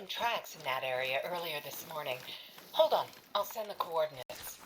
some tracks in that area earlier this morning. Hold on, I'll send the coordinates.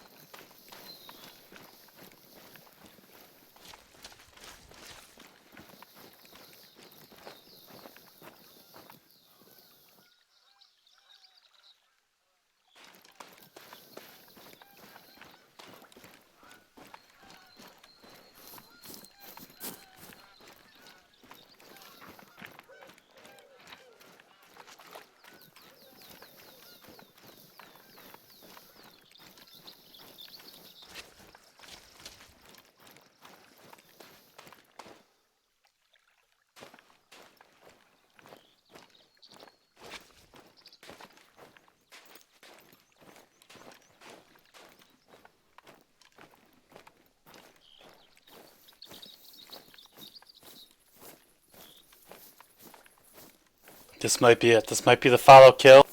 This might be it. This might be the follow kill.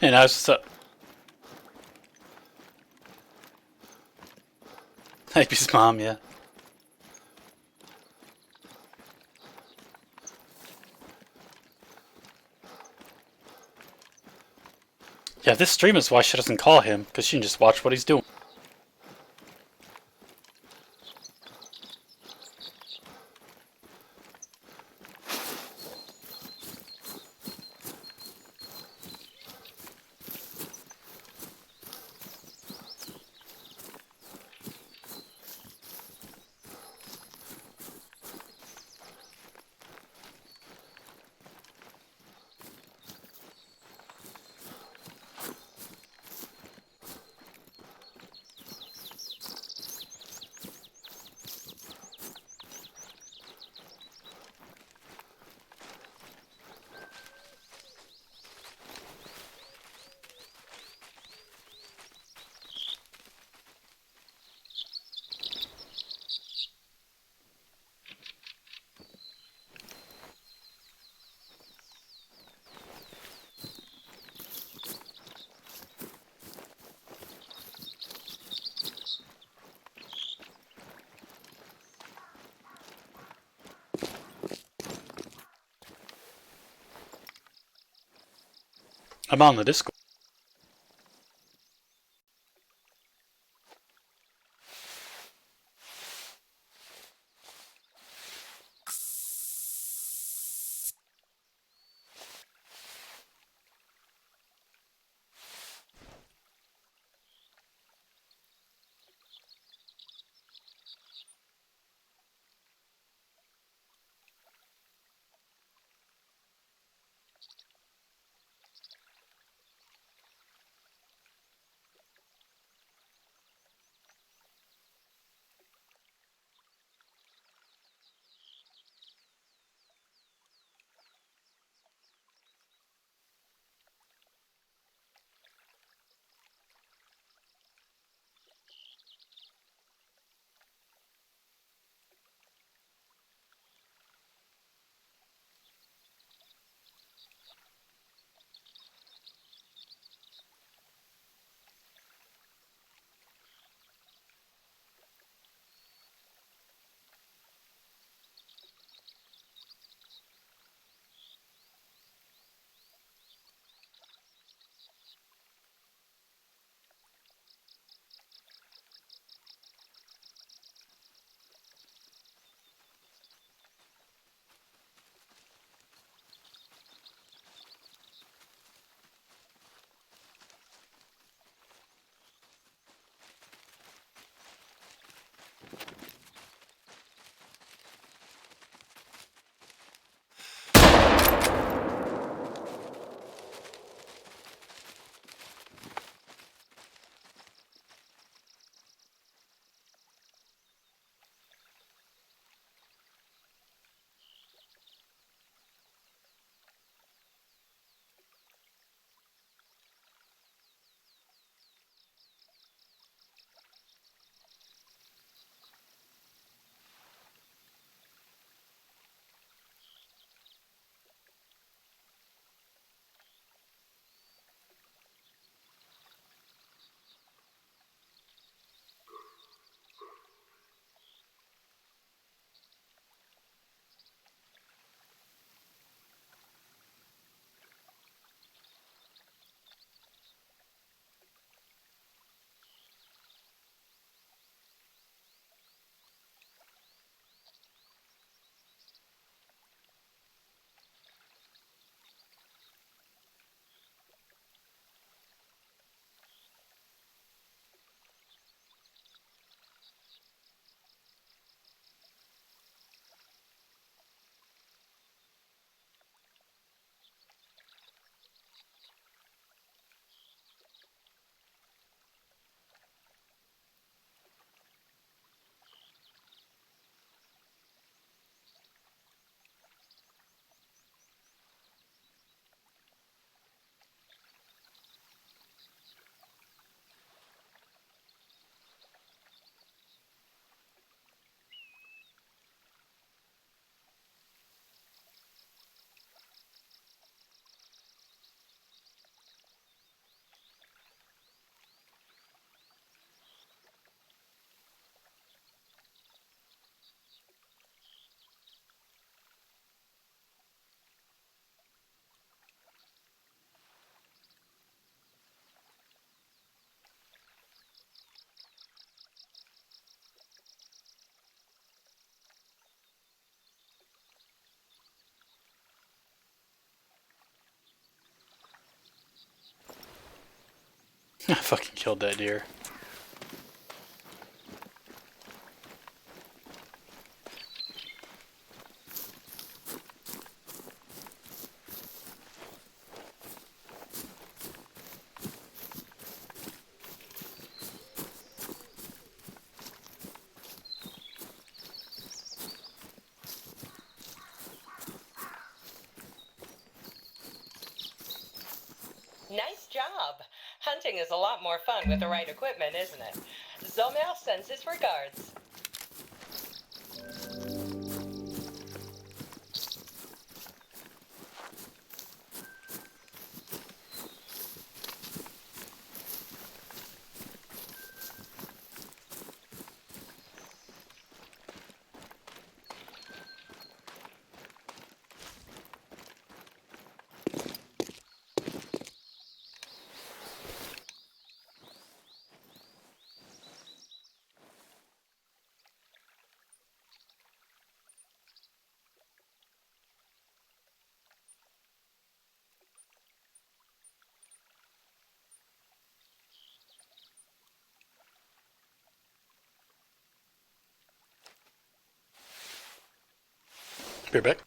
And I was just Hype's mom, yeah. Yeah, this stream is why she doesn't call him, because she can just watch what he's doing. I'm on the Discord. I fucking killed that deer. Nice job! Hunting is a lot more fun with the right equipment, isn't it? Zomer sends his regards. Be right back.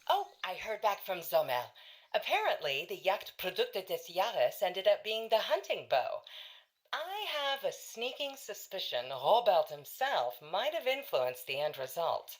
Oh, I heard back from Zomer. Apparently, the Jagd Produkte des Jahres ended up being the hunting bow. I have a sneaking suspicion Robert himself might have influenced the end result.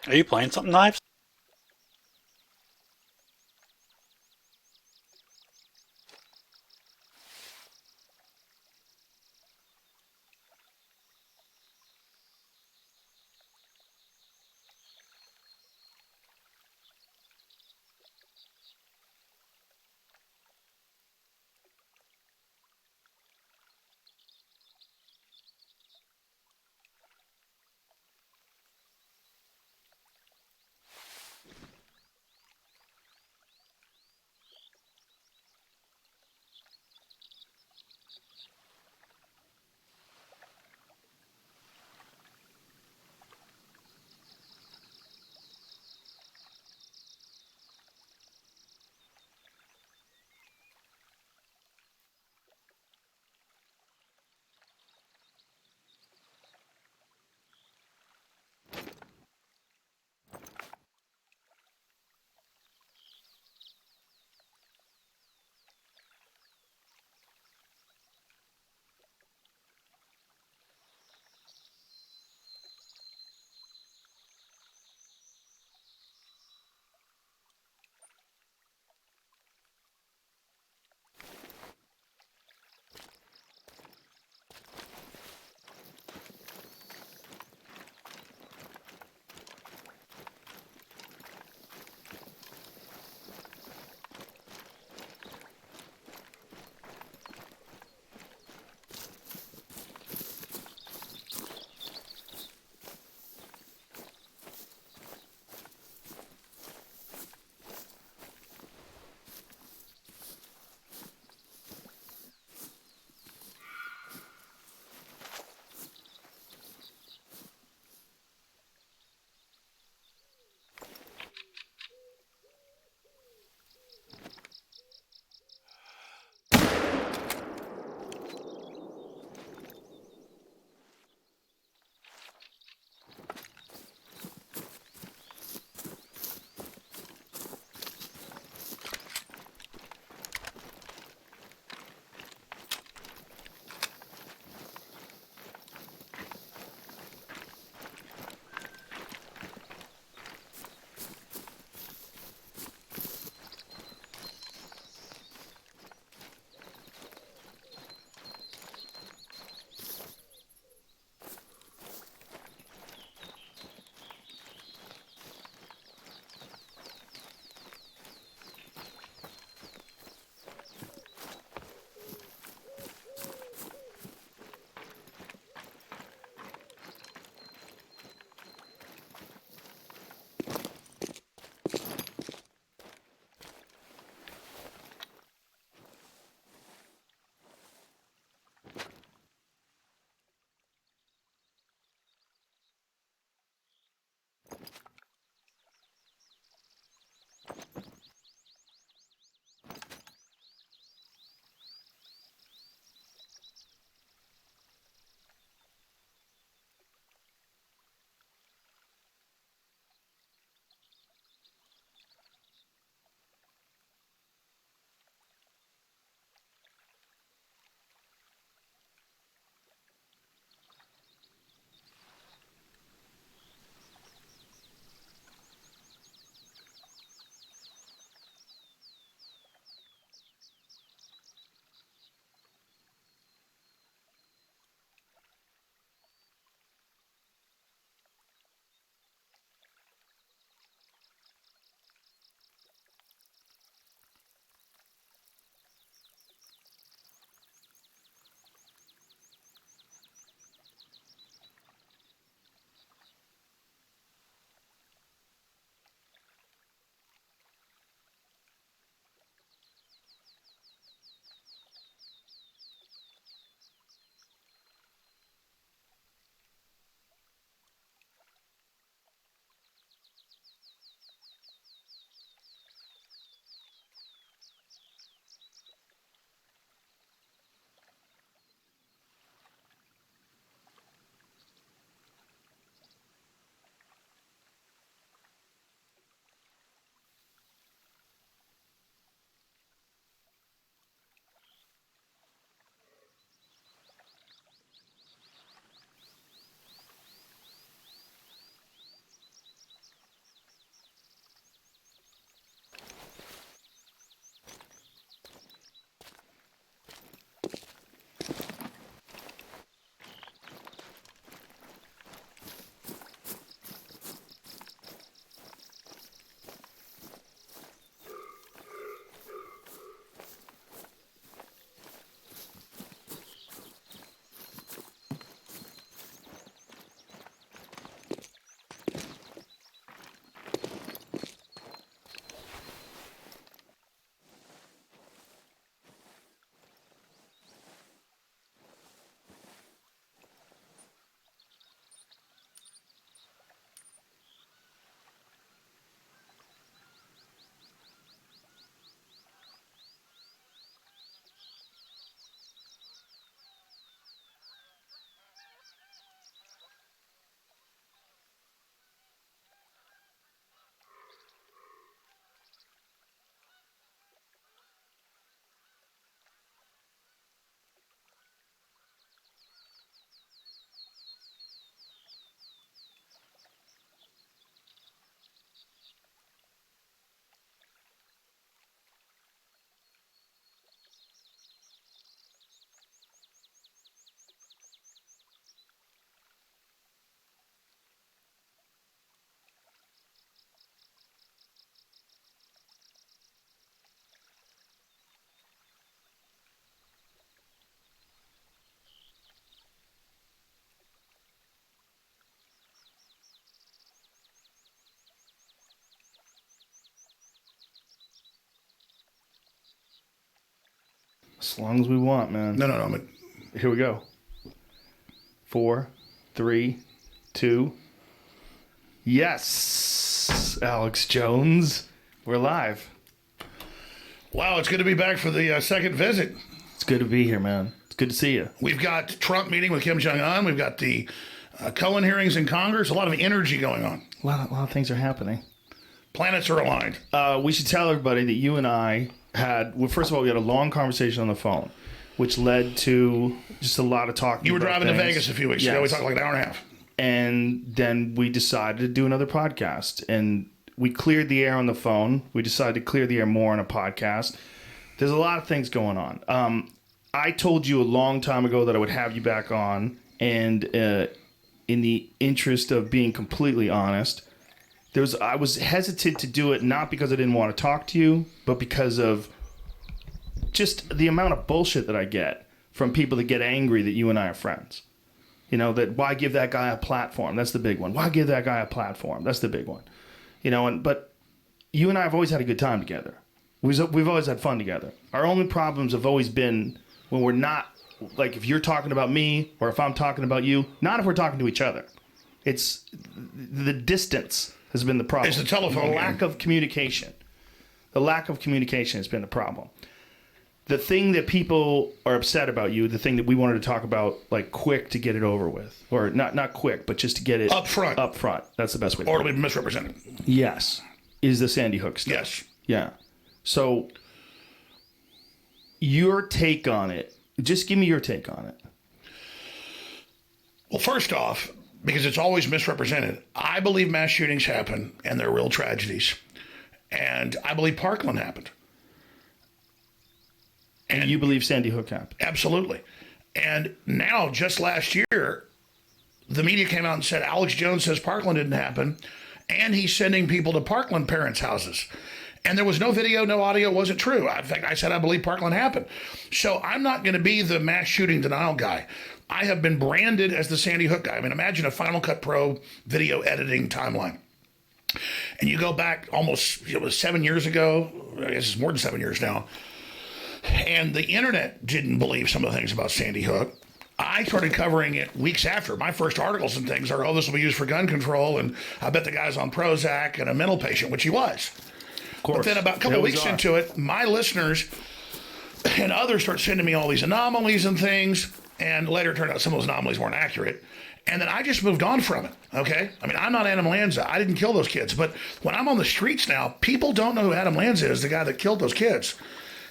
Are you playing something, Knives? As long as we want, man. No. Here we go. 4, 3, 2. Yes, Alex Jones. We're live. Wow, it's good to be back for the second visit. It's good to be here, man. It's good to see you. We've got Trump meeting with Kim Jong-un. We've got the Cohen hearings in Congress. A lot of energy going on. A lot of things are happening. Planets are aligned. We should tell everybody that you and I had, well, first of all, we had a long conversation on the phone, which led to just a lot of talking. You were about driving to things. Vegas a few weeks ago. We talked like an hour and a half. And then we decided to do another podcast. And we cleared the air on the phone. We decided to clear the air more on a podcast. There's a lot of things going on. I told you a long time ago that I would have you back on. And in the interest of being completely honest, I was hesitant to do it, not because I didn't want to talk to you, but because of just the amount of bullshit that I get from people that get angry that you and I are friends. You know, that why give that guy a platform? That's the big one. Why give that guy a platform? That's the big one. You know, but you and I have always had a good time together. We've always had fun together. Our only problems have always been when we're not, like if you're talking about me or if I'm talking about you, not if we're talking to each other. It's the distance has been the problem. It's the telephone The lack of communication. The lack of communication has been the problem. The thing that people are upset about you, the thing that we wanted to talk about, like quick to get it over with, or not quick, but just to get it Up front. Up front. That's the best way. Or to be misrepresented. Yes, is the Sandy Hook stuff. Yes. Yeah. So your take on it. Just give me your take on it. Well, first off, because it's always misrepresented, I believe mass shootings happen and they're real tragedies. And I believe Parkland happened. And you believe Sandy Hook happened? Absolutely. And now, just last year, the media came out and said Alex Jones says Parkland didn't happen, and he's sending people to Parkland parents' houses. And there was no video, no audio, it wasn't true. In fact, I said I believe Parkland happened. So I'm not going to be the mass shooting denial guy. I have been branded as the Sandy Hook guy. I mean, imagine a Final Cut Pro video editing timeline. And you go back almost, it was 7 years ago, I guess it's more than 7 years now, and the internet didn't believe some of the things about Sandy Hook. I started covering it weeks after. My first articles and things are, oh, this will be used for gun control, and I bet the guy's on Prozac and a mental patient, which he was. Of course. But then about a couple weeks into it, my listeners and others start sending me all these anomalies and things, and later it turned out some of those anomalies weren't accurate. And then I just moved on from it, okay? I mean, I'm not Adam Lanza. I didn't kill those kids. But when I'm on the streets now, people don't know who Adam Lanza is, the guy that killed those kids.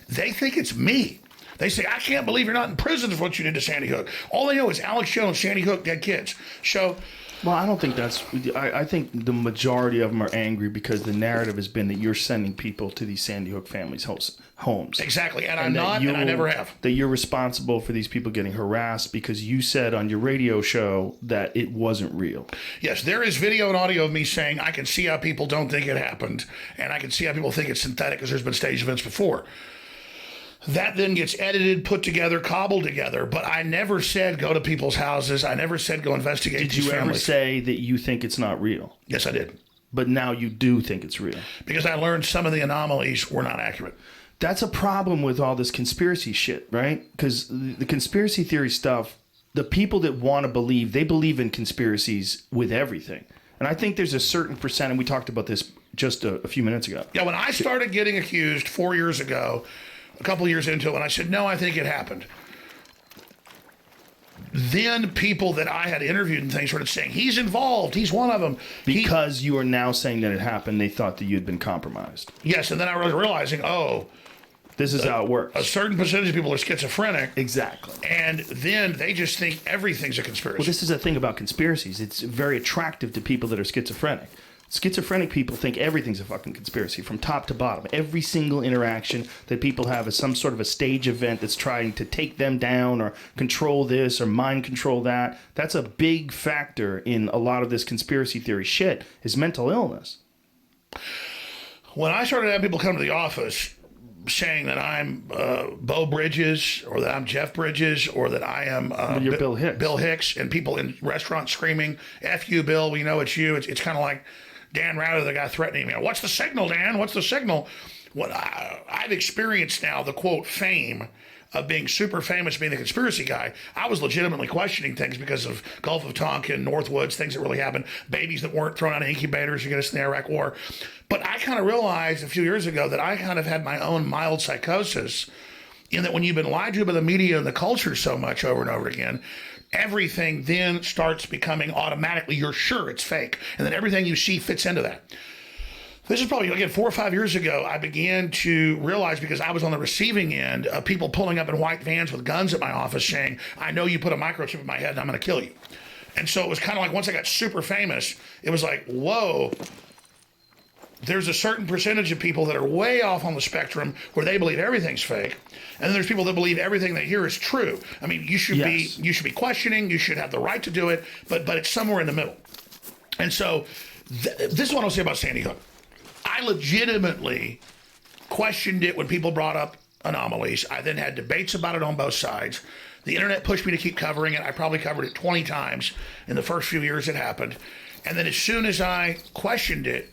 They think it's me. They say, I can't believe you're not in prison for what you did to Sandy Hook. All they know is Alex Jones, Sandy Hook, dead kids. So, well, I don't think that's. I think the majority of them are angry because the narrative has been that you're sending people to these Sandy Hook families' homes. Exactly, and I'm not, and I never have. That you're responsible for these people getting harassed because you said on your radio show that it wasn't real. Yes, there is video and audio of me saying I can see how people don't think it happened, and I can see how people think it's synthetic because there's been staged events before. That then gets edited, put together, cobbled together. But I never said go to people's houses. I never said go investigate these families. Did you ever say that you think it's not real? Yes, I did. But now you do think it's real. Because I learned some of the anomalies were not accurate. That's a problem with all this conspiracy shit, right? Because the conspiracy theory stuff, the people that want to believe, they believe in conspiracies with everything. And I think there's a certain percent, and we talked about this just a few minutes ago. Yeah, when I started getting accused 4 years ago, a couple of years into it, when I said, no, I think it happened. Then people that I had interviewed and things started saying, he's involved, he's one of them. Because you are now saying that it happened, they thought that you had been compromised. Yes, and then I was realizing, this is how it works. A certain percentage of people are schizophrenic. Exactly. And then they just think everything's a conspiracy. Well, this is the thing about conspiracies. It's very attractive to people that are schizophrenic. Schizophrenic people think everything's a fucking conspiracy from top to bottom. Every single interaction that people have is some sort of a stage event that's trying to take them down or control this or mind control that. That's a big factor in a lot of this conspiracy theory shit is mental illness. When I started having people come to the office saying that I'm Bo Bridges or that I'm Jeff Bridges or that I am you're Bill Hicks. Bill Hicks, and people in restaurants screaming, F you, Bill, we know it's you. It's kind of like Dan Rather, the guy threatening me. What's the signal, Dan? What's the signal? What I've experienced now, the quote fame of being super famous, being the conspiracy guy, I was legitimately questioning things because of Gulf of Tonkin, Northwoods, things that really happened, babies that weren't thrown out of incubators to get us in the Iraq War. But I kind of realized a few years ago that I kind of had my own mild psychosis in that when you've been lied to by the media and the culture so much over and over again, everything then starts becoming automatically, you're sure it's fake. And then everything you see fits into that. This is probably, again, 4 or 5 years ago, I began to realize, because I was on the receiving end of people pulling up in white vans with guns at my office saying, I know you put a microchip in my head and I'm going to kill you. And so it was kind of like, once I got super famous, it was like, whoa, there's a certain percentage of people that are way off on the spectrum where they believe everything's fake. And then there's people that believe everything they hear is true. I mean, you should be questioning, you should have the right to do it, but it's somewhere in the middle. And so this is what I'll say about Sandy Hook. I legitimately questioned it when people brought up anomalies. I then had debates about it on both sides. The internet pushed me to keep covering it. I probably covered it 20 times in the first few years it happened. And then as soon as I questioned it,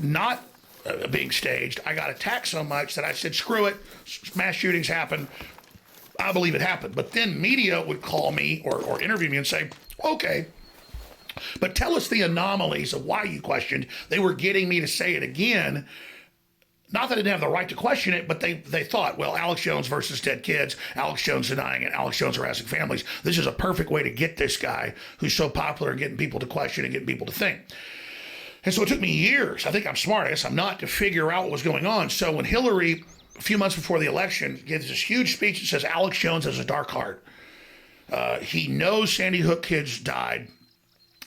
not being staged, I got attacked so much that I said, screw it, mass shootings happen. I believe it happened. But then media would call me or interview me and say, okay, but tell us the anomalies of why you questioned. They were getting me to say it again. Not that I didn't have the right to question it, but they thought, well, Alex Jones versus dead kids, Alex Jones denying it, Alex Jones harassing families. This is a perfect way to get this guy who's so popular and getting people to question and getting people to think. And so it took me years, I think I'm smart, I guess I'm not, to figure out what was going on. So when Hillary, a few months before the election, gives this huge speech that says Alex Jones has a dark heart. He knows Sandy Hook kids died,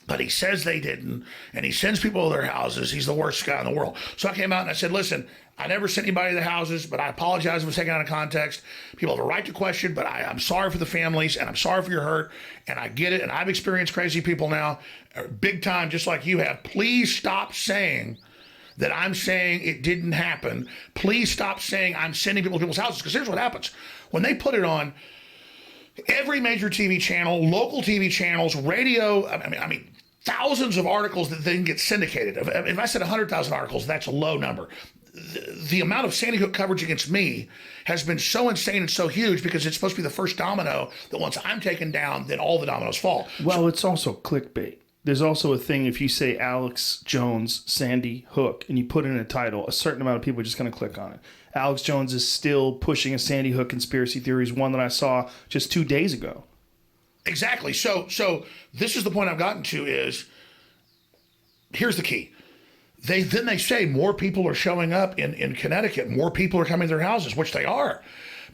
but he says they didn't, and he sends people to their houses. He's the worst guy in the world. So I came out and I said, listen, I never sent anybody to the houses, but I apologize if it was taken out of context. People have a right to question, but I'm sorry for the families, and I'm sorry for your hurt, and I get it, and I've experienced crazy people now, big time, just like you have. Please stop saying that I'm saying it didn't happen. Please stop saying I'm sending people to people's houses, because here's what happens. When they put it on every major TV channel, local TV channels, radio, I mean, thousands of articles that then get syndicated. If I said 100,000 articles, that's a low number. The amount of Sandy Hook coverage against me has been so insane and so huge because it's supposed to be the first domino that once I'm taken down, then all the dominoes fall. Well, it's also clickbait. There's also a thing, if you say Alex Jones, Sandy Hook, and you put in a title, a certain amount of people are just going to click on it. Alex Jones is still pushing a Sandy Hook conspiracy theory, one that I saw just 2 days ago. Exactly. So this is the point I've gotten to is, here's the key. They say more people are showing up in Connecticut. More people are coming to their houses, which they are.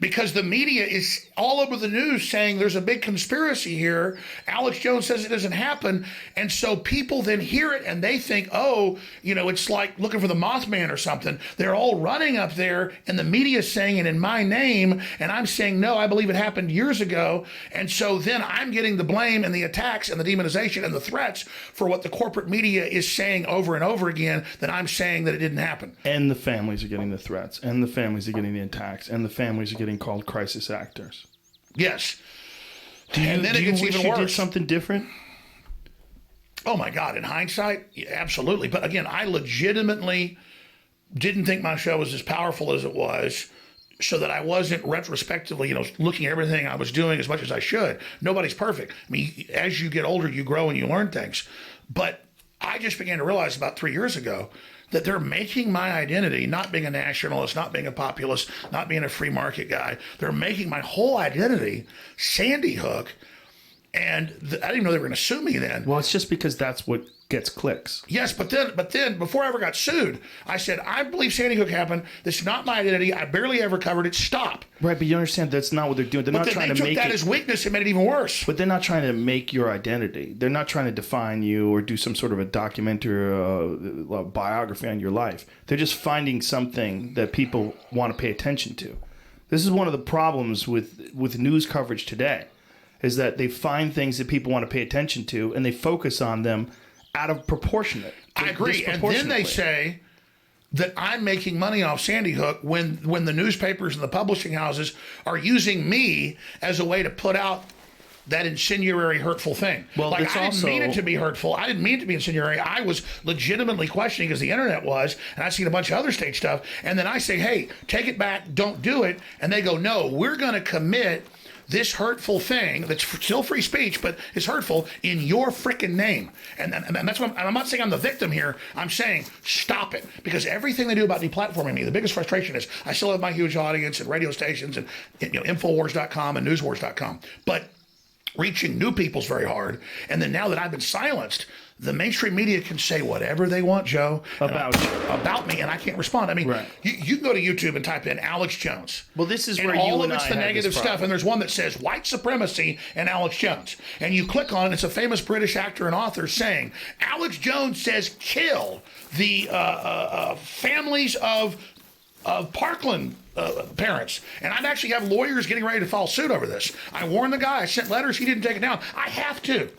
Because the media is all over the news saying there's a big conspiracy here. Alex Jones says it doesn't happen. And so people then hear it and they think, oh, it's like looking for the Mothman or something. They're all running up there and the media is saying it in my name. And I'm saying, no, I believe it happened years ago. And so then I'm getting the blame and the attacks and the demonization and the threats for what the corporate media is saying over and over again, that I'm saying that it didn't happen. And the families are getting the threats, and the families are getting the attacks, and the families are getting called crisis actors. Yes. And then it gets even worse. You did something different? Oh my God! In hindsight, yeah, absolutely. But again, I legitimately didn't think my show was as powerful as it was, so that I wasn't retrospectively, looking at everything I was doing as much as I should. Nobody's perfect. I mean, as you get older, you grow and you learn things. But I just began to realize about 3 years ago that they're making my identity, not being a nationalist, not being a populist, not being a free market guy. They're making my whole identity Sandy Hook. And I didn't even know they were going to sue me then. Well, it's just because that's what gets clicks. Yes, but then before I ever got sued, I said, I believe Sandy Hook happened. This is not my identity. I barely ever covered it. Stop. Right, but you understand that's not what they're doing. They're not trying to make that as weakness and made it even worse. But they're not trying to make your identity. They're not trying to define you or do some sort of a documentary or a biography on your life. They're just finding something that people want to pay attention to. This is one of the problems with news coverage today, is that they find things that people want to pay attention to and they focus on them out of proportionate. I agree. And then they say that I'm making money off Sandy Hook when the newspapers and the publishing houses are using me as a way to put out that incendiary, hurtful thing. Well, like, it's I didn't mean also- it to be hurtful. I didn't mean it to be incendiary. I was legitimately questioning, as the internet was, and I seen a bunch of other state stuff. And then I say, hey, take it back, don't do it. And they go, no, we're going to commit this hurtful thing that's still free speech, but it's hurtful in your freaking name. And that's what I'm not saying I'm the victim here. I'm saying stop it, because everything they do about deplatforming me, the biggest frustration is I still have my huge audience and radio stations and Infowars.com and Newswars.com. But reaching new people's very hard. And then now that I've been silenced, the mainstream media can say whatever they want, Joe, about me, and I can't respond. I mean, Right. you can go to YouTube and type in Alex Jones. Well, this is and where all you and of it's I the had negative this stuff, problem. and there's one that says white supremacy and Alex Jones, and you click on it. It's a famous British actor and author saying Alex Jones says kill the families of Parkland parents. And I'd actually have lawyers getting ready to file suit over this. I warned the guy. I sent letters. He didn't take it down. I have to.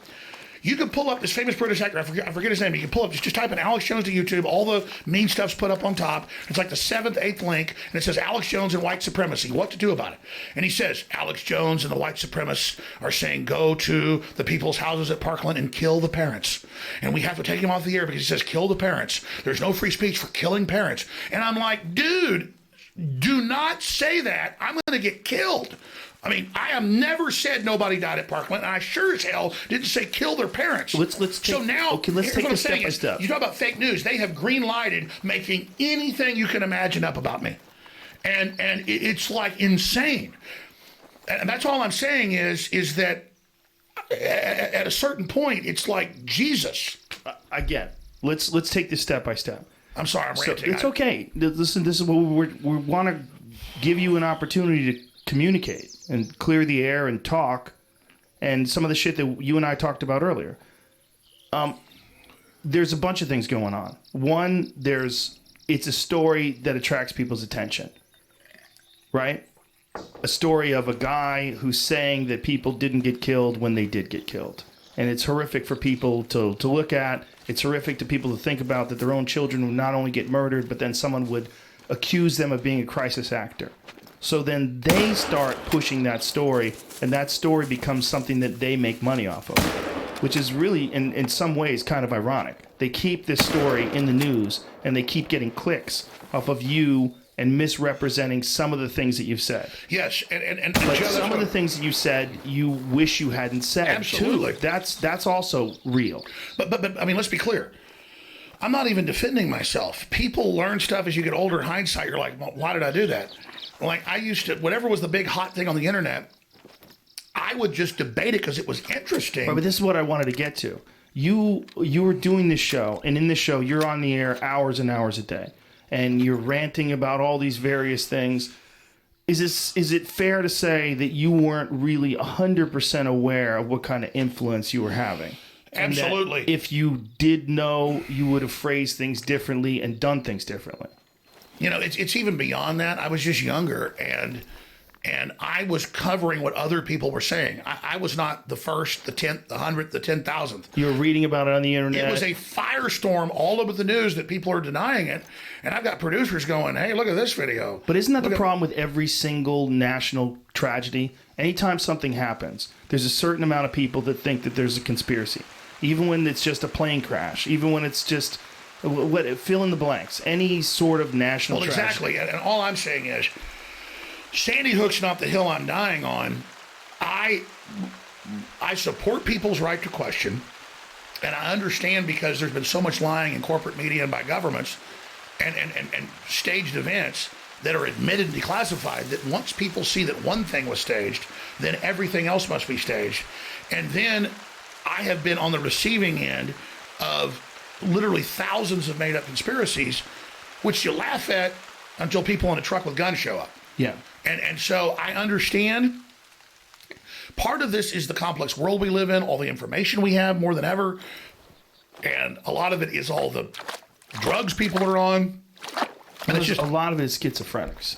You can pull up this famous British actor. I forget his name. You can pull up, just type in Alex Jones to YouTube. All the mean stuff's put up on top. It's like the 7th, 8th link, and it says Alex Jones and white supremacy. What to do about it? And he says, Alex Jones and the white supremacists are saying go to the people's houses at Parkland and kill the parents. And we have to take him off the air because he says kill the parents. There's no free speech for killing parents. And I'm like, dude, do not say that. I'm going to get killed. I mean, I have never said nobody died at Parkland, and I sure as hell didn't say kill their parents. Let's so take, now, okay, let's here's take what I'm this step saying by is, step. you talk about fake news. They have green lighted making anything you can imagine up about me, and it's like insane. And that's all I'm saying is that at a certain point, it's like Jesus. Again, let's take this step by step. I'm sorry, I'm ranting. It's okay. Listen, this is what we want to give you an opportunity to communicate and clear the air and talk, and some of the shit that you and I talked about earlier. There's a bunch of things going on. One, it's a story that attracts people's attention, right? A story of a guy who's saying that people didn't get killed when they did get killed. And it's horrific for people to look at. It's horrific to people to think about, that their own children would not only get murdered, but then someone would accuse them of being a crisis actor. So then they start pushing that story, and that story becomes something that they make money off of, which is really, in some ways, kind of ironic. They keep this story in the news, and they keep getting clicks off of you and misrepresenting some of the things that you've said. Yes, and But Joe, some of the things that you said, you wish you hadn't said. Absolutely. Too. That's also real. But I mean, let's be clear. I'm not even defending myself. People learn stuff as you get older. In hindsight, you're like, well, why did I do that? Like, I used to, whatever was the big hot thing on the internet, I would just debate it because it was interesting. But this is what I wanted to get to. You were doing this show, and in this show, you're on the air hours and hours a day, and you're ranting about all these various things. Is it fair to say that you weren't really 100% aware of what kind of influence you were having? And that Absolutely. if you did know, you would have phrased things differently and done things differently. You know, it's even beyond that. I was just younger, and I was covering what other people were saying. I was not the first, the 10th, the 100th, the 10,000th. You were reading about it on the internet. It was a firestorm all over the news that people are denying it. And I've got producers going, hey, look at this video. But isn't that the Look at- problem with every single national tragedy? Anytime something happens, there's a certain amount of people that think that there's a conspiracy. Even when it's just a plane crash, even when it's just, fill in the blanks, any sort of national tragedy. Exactly. And all I'm saying is, Sandy Hook's not the hill I'm dying on. I support people's right to question, and I understand because there's been so much lying in corporate media and by governments and staged events that are admitted and declassified, that once people see that one thing was staged, then everything else must be staged. And then I have been on the receiving end of literally thousands of made-up conspiracies, which you laugh at until people in a truck with guns show up. Yeah. And so I understand part of this is the complex world we live in, all the information we have more than ever. And a lot of it is all the drugs people are on. And it's just a lot of it is schizophrenics.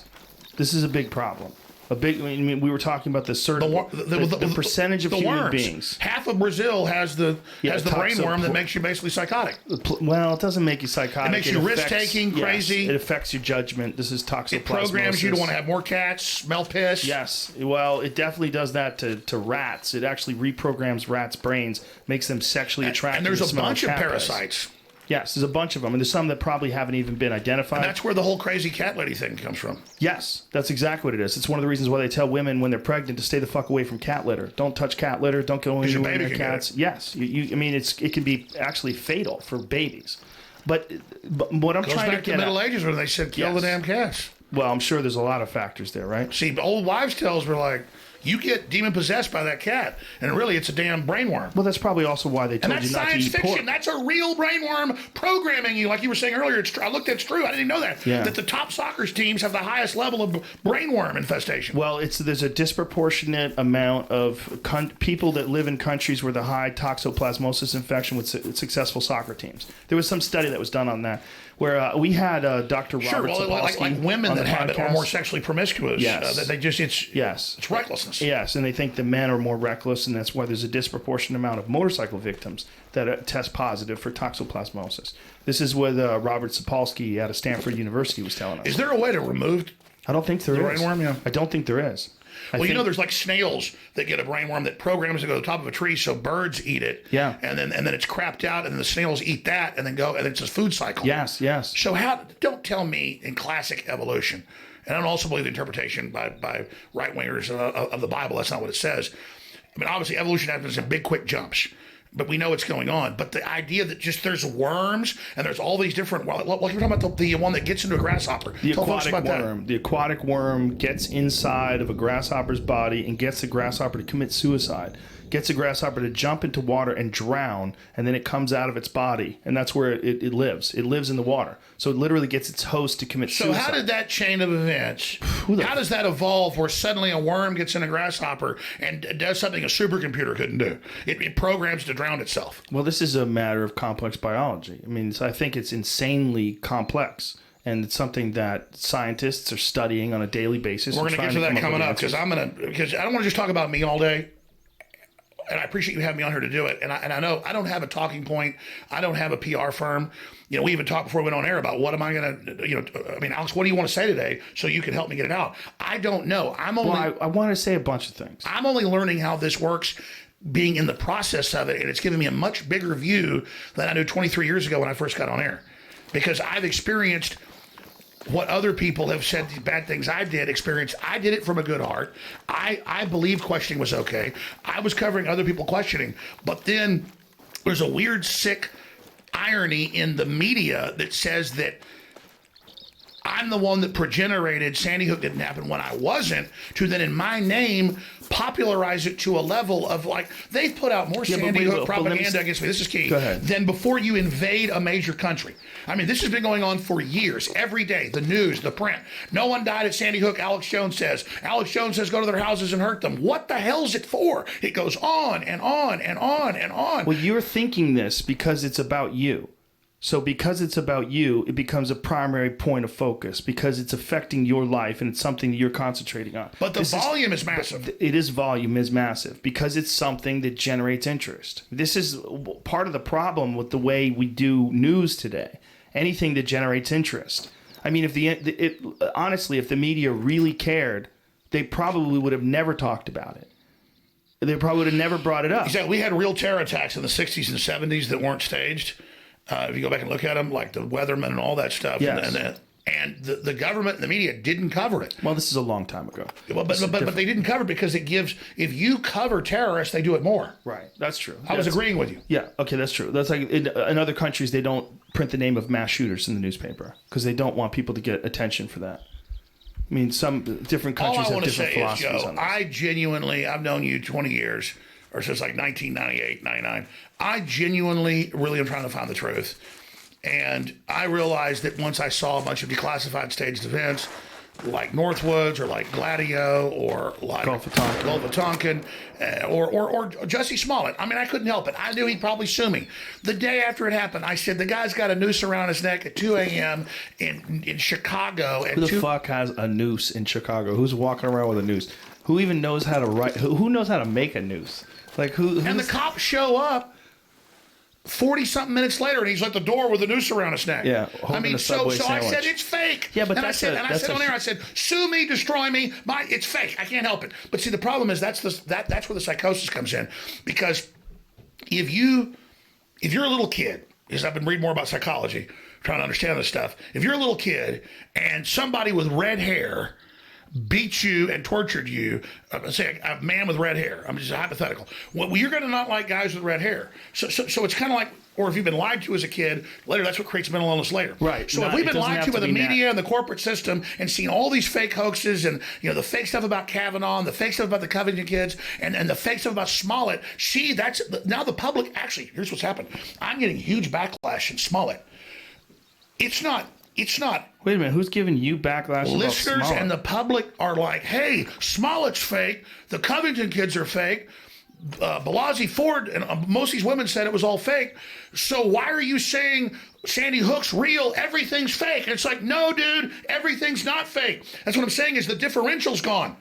This is a big problem. I mean, we were talking about the certain the percentage of the human worms. beings. Half of Brazil has the brainworm that makes you basically psychotic. Well, it doesn't make you psychotic. It makes you risk-taking, crazy. It affects your judgment. This is toxoplasmosis. It programs you to want to have more cats, smell piss. Yes. Well, it definitely does that to rats. It actually reprograms rats' brains, makes them sexually attracted. And there's to a smell bunch of cat parasites. piss. Yes, there's a bunch of them, and there's some that probably haven't even been identified. And that's where the whole crazy cat lady thing comes from. Yes, that's exactly what it is. It's one of the reasons why they tell women when they're pregnant to stay the fuck away from cat litter. Don't touch cat litter. Don't go anywhere near cats. Yes, I mean, it can be actually fatal for babies. But what I'm trying to get to Middle Ages when they said kill the damn cats. Well, I'm sure there's a lot of factors there, right? See, old wives' tales were like, you get demon possessed by that cat, and really it's a damn brainworm. Well, that's probably also why they told you not to eat pork. And that's science fiction. That's a real brainworm programming you, like you were saying earlier. It's true. I looked at it's true. I didn't know that. Yeah. That the top soccer teams have the highest level of brainworm infestation. Well, there's a disproportionate amount of people that live in countries where the high toxoplasmosis infection with successful soccer teams. There was some study that was done on that, where we had Dr. Robert Sapolsky like women that have it are more sexually promiscuous. Yes. That they just it's recklessness. Yes, and they think the men are more reckless, and that's why there's a disproportionate amount of motorcycle victims that test positive for toxoplasmosis. This is what Robert Sapolsky out of Stanford University was telling us. Is there a way to remove? I don't think there is. Brainworm, yeah. I don't think there is. Well, there's like snails that get a brainworm that programs to go to the top of a tree so birds eat it. Yeah. And then it's crapped out, and then the snails eat that, and then it's a food cycle. Yes. So don't tell me in classic evolution, and I don't also believe the interpretation by right wingers of the Bible. That's not what it says. I mean, obviously evolution happens in big, quick jumps. But we know what's going on. But the idea that just there's worms and there's all these different, like we're talking about the one that gets into a grasshopper. The aquatic worm gets inside of a grasshopper's body and gets the grasshopper to commit suicide. Gets a grasshopper to jump into water and drown, and then it comes out of its body, and that's where it lives. It lives in the water. So it literally gets its host to commit suicide. So how did that chain of events, how does that evolve where suddenly a worm gets in a grasshopper and does something a supercomputer couldn't do? It programs to drown itself. Well, this is a matter of complex biology. I mean, I think it's insanely complex. And it's something that scientists are studying on a daily basis. We're going to get to that coming up because I don't want to just talk about me all day. And I appreciate you having me on here to do it. And I know I don't have a talking point. I don't have a PR firm. We even talked before we went on air about what am I going to, I mean, Alex, what do you want to say today so you can help me get it out? I don't know. I want to say a bunch of things. I'm only learning how this works, being in the process of it. And it's given me a much bigger view than I knew 23 years ago when I first got on air. Because I've experienced what other people have said, the bad things I did experience. I did it from a good heart. I believe questioning was okay. I was covering other people questioning. But then there's a weird, sick irony in the media that says that I'm the one that progenerated Sandy Hook didn't happen when I wasn't, to then in my name popularize it to a level of like, they've put out more Sandy Hook propaganda against me. This is key. Than before you invade a major country. I mean, this has been going on for years. Every day, the news, the print. No one died at Sandy Hook, Alex Jones says. Alex Jones says go to their houses and hurt them. What the hell's it for? It goes on and on and on and on. Well, you're thinking this because it's about you. So because it's about you, it becomes a primary point of focus because it's affecting your life and it's something that you're concentrating on. But the volume is massive. Volume is massive because it's something that generates interest. This is part of the problem with the way we do news today. Anything that generates interest. I mean, honestly, if the media really cared, they probably would have never talked about it. They probably would have never brought it up. Exactly. We had real terror attacks in the 60s and 70s that weren't staged. If you go back and look at them, like the Weathermen and all that stuff, yes. and the government and the media didn't cover it. Well, this is a long time ago. Well, but they didn't cover it because it gives, if you cover terrorists, they do it more. Right, that's true. I was agreeing with you. Yeah, okay, that's true. That's like in other countries, they don't print the name of mass shooters in the newspaper because they don't want people to get attention for that. I mean, some different countries have different philosophies on this. I've known you 20 years, or since like 1998, 99. I genuinely really am trying to find the truth. And I realized that once I saw a bunch of declassified staged events, like Northwoods or like Gladio or like Gulf of Tonkin. Gulf of Tonkin, or Jussie Smollett. I mean, I couldn't help it. I knew he'd probably sue me. The day after it happened, I said, the guy's got a noose around his neck at 2 a.m. in Chicago. Who the fuck has a noose in Chicago? Who's walking around with a noose? Who even knows how to write? Who knows how to make a noose? Like who? And the cops show up 40-something minutes later, and he's at the door with a noose around his neck. Yeah, I holding mean, a so Subway I said sandwich. it's fake. Yeah, but and that's I said on air, I said, sue me, destroy me. It's fake. I can't help it. But see, the problem is that's where the psychosis comes in, because if you're a little kid, because I've been reading more about psychology, trying to understand this stuff. If you're a little kid and somebody with red hair beat you and tortured you, say a man with red hair, I'm just hypothetical. Well, you're going to not like guys with red hair. So it's kind of like, or if you've been lied to as a kid, later that's what creates mental illness later. Right. So No, if we've it been doesn't lied have to by to the be media that. and the corporate system and seen all these fake hoaxes and the fake stuff about Kavanaugh and the fake stuff about the Covington kids and the fake stuff about Smollett, now the public, actually, here's what's happened. I'm getting huge backlash in Smollett. It's not. Wait a minute. Who's giving you backlash? Listeners about Smollett? and the public are like, hey, Smollett's fake. The Covington kids are fake. Balaji Ford and most of these women said it was all fake. So why are you saying Sandy Hook's real? Everything's fake. And it's like, no, dude, everything's not fake. That's what I'm saying is the differential's gone.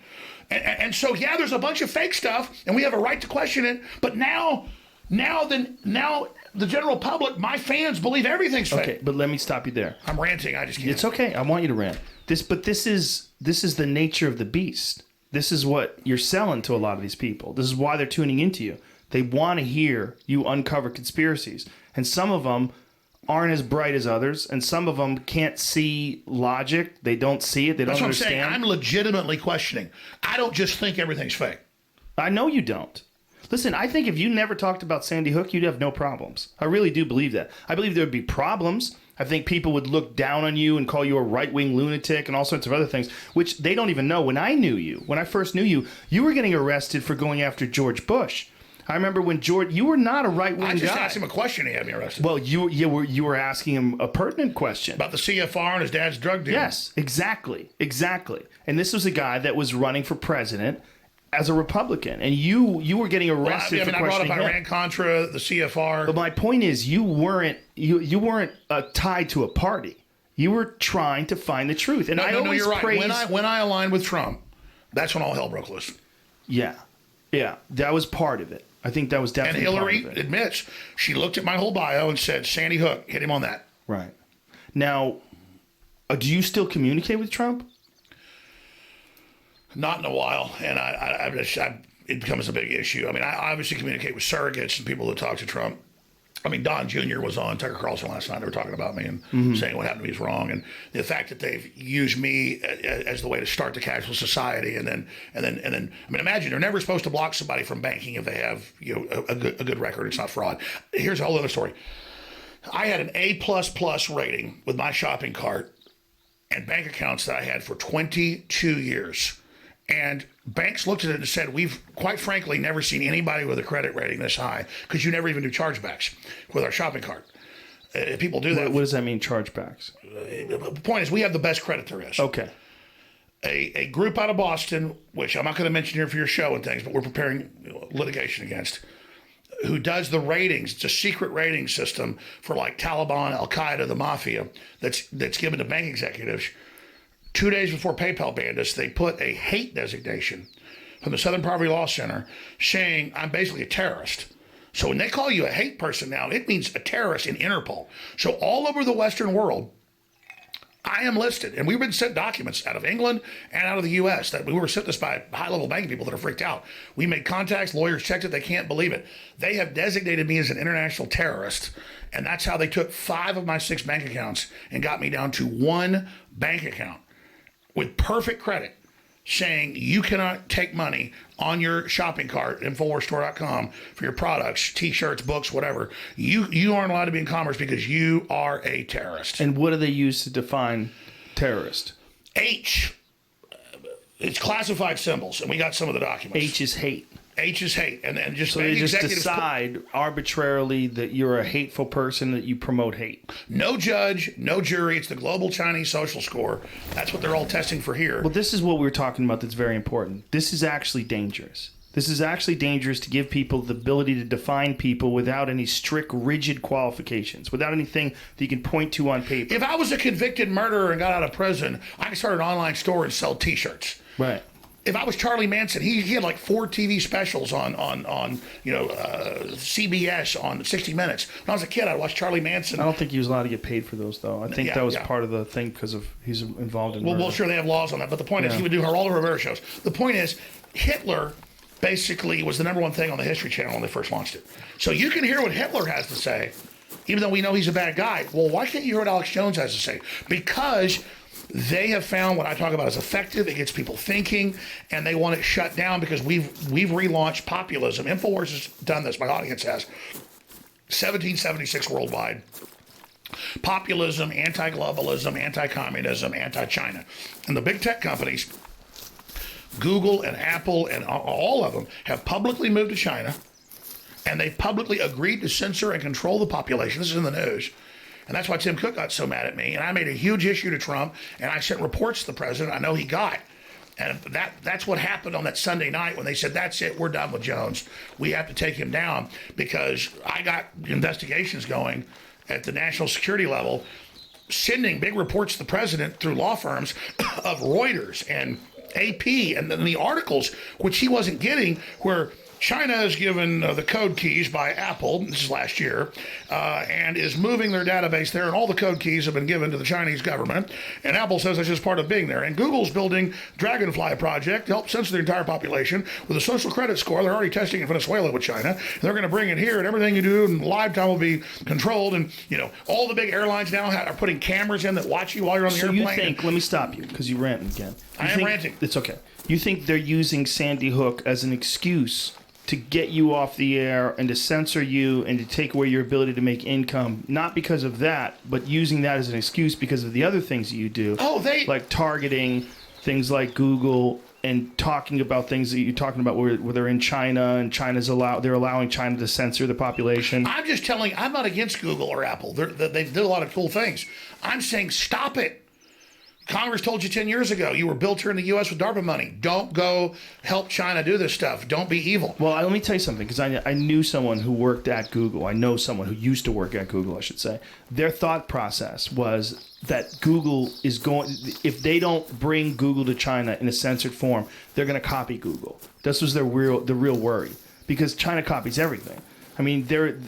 And so, yeah, there's a bunch of fake stuff, and we have a right to question it. But now the general public, my fans, believe everything's fake. Okay, but let me stop you there. I'm ranting. I just can't. It's okay. I want you to rant. This is the nature of the beast. This is what you're selling to a lot of these people. This is why they're tuning into you. They want to hear you uncover conspiracies, and some of them aren't as bright as others, and some of them can't see logic. They don't see it. They don't That's what I'm understand. saying. I'm legitimately questioning. I don't just think everything's fake. I know you don't. Listen, I think if you never talked about Sandy Hook, you'd have no problems. I really do believe that. I believe there would be problems. I think people would look down on you and call you a right-wing lunatic and all sorts of other things, which they don't even know. When I first knew you, you were getting arrested for going after George Bush. I remember when you were not a right-wing guy. I just asked him a question. He had me arrested. Well, you were asking him a pertinent question. About the CFR and his dad's drug deal. Yes, exactly. And this was a guy that was running for president as a Republican, and you were getting arrested for I brought up questioning him. Iran-Contra, the CFR. But my point is, you weren't tied to a party. You were trying to find the truth, and I always you're right. praise. When I aligned with Trump, that's when all hell broke loose. Yeah, that was part of it. I think that was And definitely Hillary part of it. admits she looked at my whole bio and said, "Sandy Hook, hit him on that." Right now, do you still communicate with Trump? Not in a while, and it becomes a big issue. I mean, I obviously communicate with surrogates and people that talk to Trump. I mean, Don Jr. was on Tucker Carlson last night. They were talking about me and saying what happened to me is wrong, and the fact that they've used me as the way to start the cashless society, and then. I mean, imagine they're never supposed to block somebody from banking if they have a good record. It's not fraud. Here's a whole other story. I had an A++ rating with my shopping cart and bank accounts that I had for 22 years. And banks looked at it and said, we've quite frankly never seen anybody with a credit rating this high because you never even do chargebacks with our shopping cart. People do that. What does that mean, chargebacks? The point is, we have the best credit there is. Okay. A group out of Boston, which I'm not going to mention here for your show and things, but we're preparing litigation against, who does the ratings. It's a secret rating system for like Taliban, Al Qaeda, the mafia that's given to bank executives. 2 days before PayPal banned us, they put a hate designation from the Southern Poverty Law Center saying I'm basically a terrorist. So when they call you a hate person now, it means a terrorist in Interpol. So all over the Western world, I am listed. And we've been sent documents out of England and out of the U.S. that we were sent this by high-level banking people that are freaked out. We made contacts, lawyers checked it, they can't believe it. They have designated me as an international terrorist, and that's how they took 5 of my 6 bank accounts and got me down to 1 bank account with perfect credit, saying you cannot take money on your shopping cart, InfoWarsStore.com, for your products, T-shirts, books, whatever. You aren't allowed to be in commerce because you are a terrorist. And what do they use to define terrorist? H, it's classified symbols, and we got some of the documents. H is hate. H is hate, and just So they just executives decide arbitrarily that you're a hateful person, that you promote hate. no judge, no jury. It's the global Chinese social score. That's what they're all testing for here. Well, this is what we were talking about that's very important. This is actually dangerous. This is actually dangerous to give people the ability to define people without any strict, rigid qualifications, without anything that you can point to on paper. If I was a convicted murderer and got out of prison, I could start an online store and sell T-shirts. Right. If I was Charlie Manson, he had like 4 TV specials on CBS on 60 Minutes. When I was a kid, I'd watch Charlie Manson. I don't think he was allowed to get paid for those, though. I think Yeah, that was yeah. part of the thing because of he's involved in Well, murder. sure, they have laws on that. But the point is, Yeah. he would do all the Rivera shows. The point is, Hitler basically was the number one thing on the History Channel when they first launched it. So you can hear what Hitler has to say, even though we know he's a bad guy. Well, why can't you hear what Alex Jones has to say? Because they have found what I talk about is effective. It gets people thinking, and they want it shut down because we've relaunched populism. InfoWars has done this. My audience has. 1776 worldwide. Populism, anti-globalism, anti-communism, anti-China. And the big tech companies, Google and Apple and all of them, have publicly moved to China, and they've publicly agreed to censor and control the population. This is in the news. And that's why Tim Cook got so mad at me. And I made a huge issue to Trump, and I sent reports to the president I know he got. And that's what happened on that Sunday night when they said, that's it, we're done with Jones. We have to take him down, because I got investigations going at the national security level, sending big reports to the president through law firms of Reuters and AP, and then the articles, which he wasn't getting, where China has given the code keys by Apple, this is last year, and is moving their database there, and all the code keys have been given to the Chinese government, and Apple says that's just part of being there. And Google's building Dragonfly project to help censor the entire population with a social credit score. They're already testing in Venezuela with China. They're going to bring it here, and everything you do in live time will be controlled. And, all the big airlines now are putting cameras in that watch you while you're on the So airplane. you think, let me stop you because you ranting again. I am ranting. It's okay. You think they're using Sandy Hook as an excuse to get you off the air and to censor you and to take away your ability to make income, not because of that, but using that as an excuse because of the other things that you do. Like targeting things like Google and talking about things that you're talking about where they're in China and they're allowing China to censor the population. I'm just telling, I'm not against Google or Apple. They do a lot of cool things. I'm saying stop it. Congress told you 10 years ago, you were built here in the U.S. with DARPA money. Don't go help China do this stuff. Don't be evil. Well, let me tell you something, because I knew someone who worked at Google. I know someone who used to work at Google, I should say. Their thought process was that Google is going, if they don't bring Google to China in a censored form, they're going to copy Google. This was the real worry, because China copies everything. I mean, their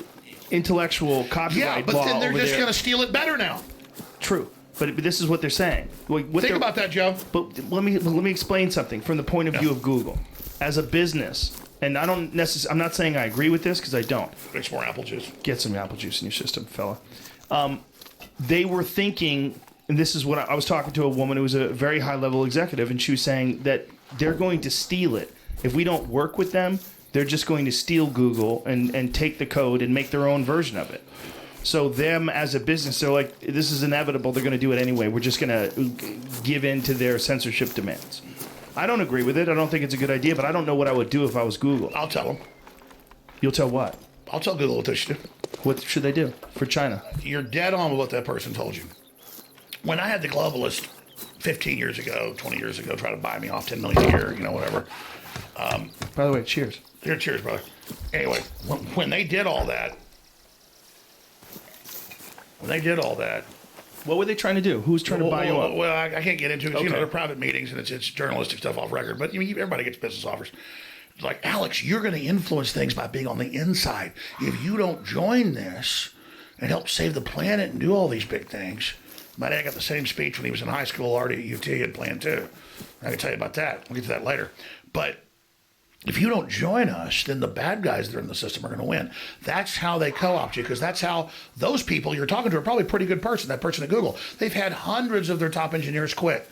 intellectual copyright law. Yeah, but then they're over just there- going to steal it better now. True. But this is what they're saying. Think about that, Joe. But let me explain something from the point of view of Google as a business. And I'm not saying I agree with this, because I don't. Drink some more apple juice. Get some apple juice in your system, fella. They were thinking, and this is what I was talking to a woman who was a very high level executive, and she was saying that they're going to steal it. If we don't work with them, they're just going to steal Google and take the code and make their own version of it. So them as a business, they're like, this is inevitable. They're going to do it anyway. We're just going to give in to their censorship demands. I don't agree with it. I don't think it's a good idea, but I don't know what I would do if I was Google. I'll tell them. You'll tell what? I'll tell Google what they should do. What should they do for China? You're dead on with what that person told you. When I had the globalist 15 years ago, 20 years ago, try to buy me off $10 million a year, whatever. By the way, cheers. Here, cheers, brother. Anyway, when they did all that, What were they trying to do? Who's trying to buy you up? Well, I can't get into it. Okay. They're private meetings, and it's journalistic stuff off record. But everybody gets business offers. Like, Alex, you're going to influence things by being on the inside. If you don't join this and help save the planet and do all these big things. My dad got the same speech when he was in high school, already at UT, and planned too. I can tell you about that. We'll get to that later. But if you don't join us, then the bad guys that are in the system are going to win. That's how they co-opt you, because that's how those people you're talking to are probably a pretty good person, that person at Google. They've had hundreds of their top engineers quit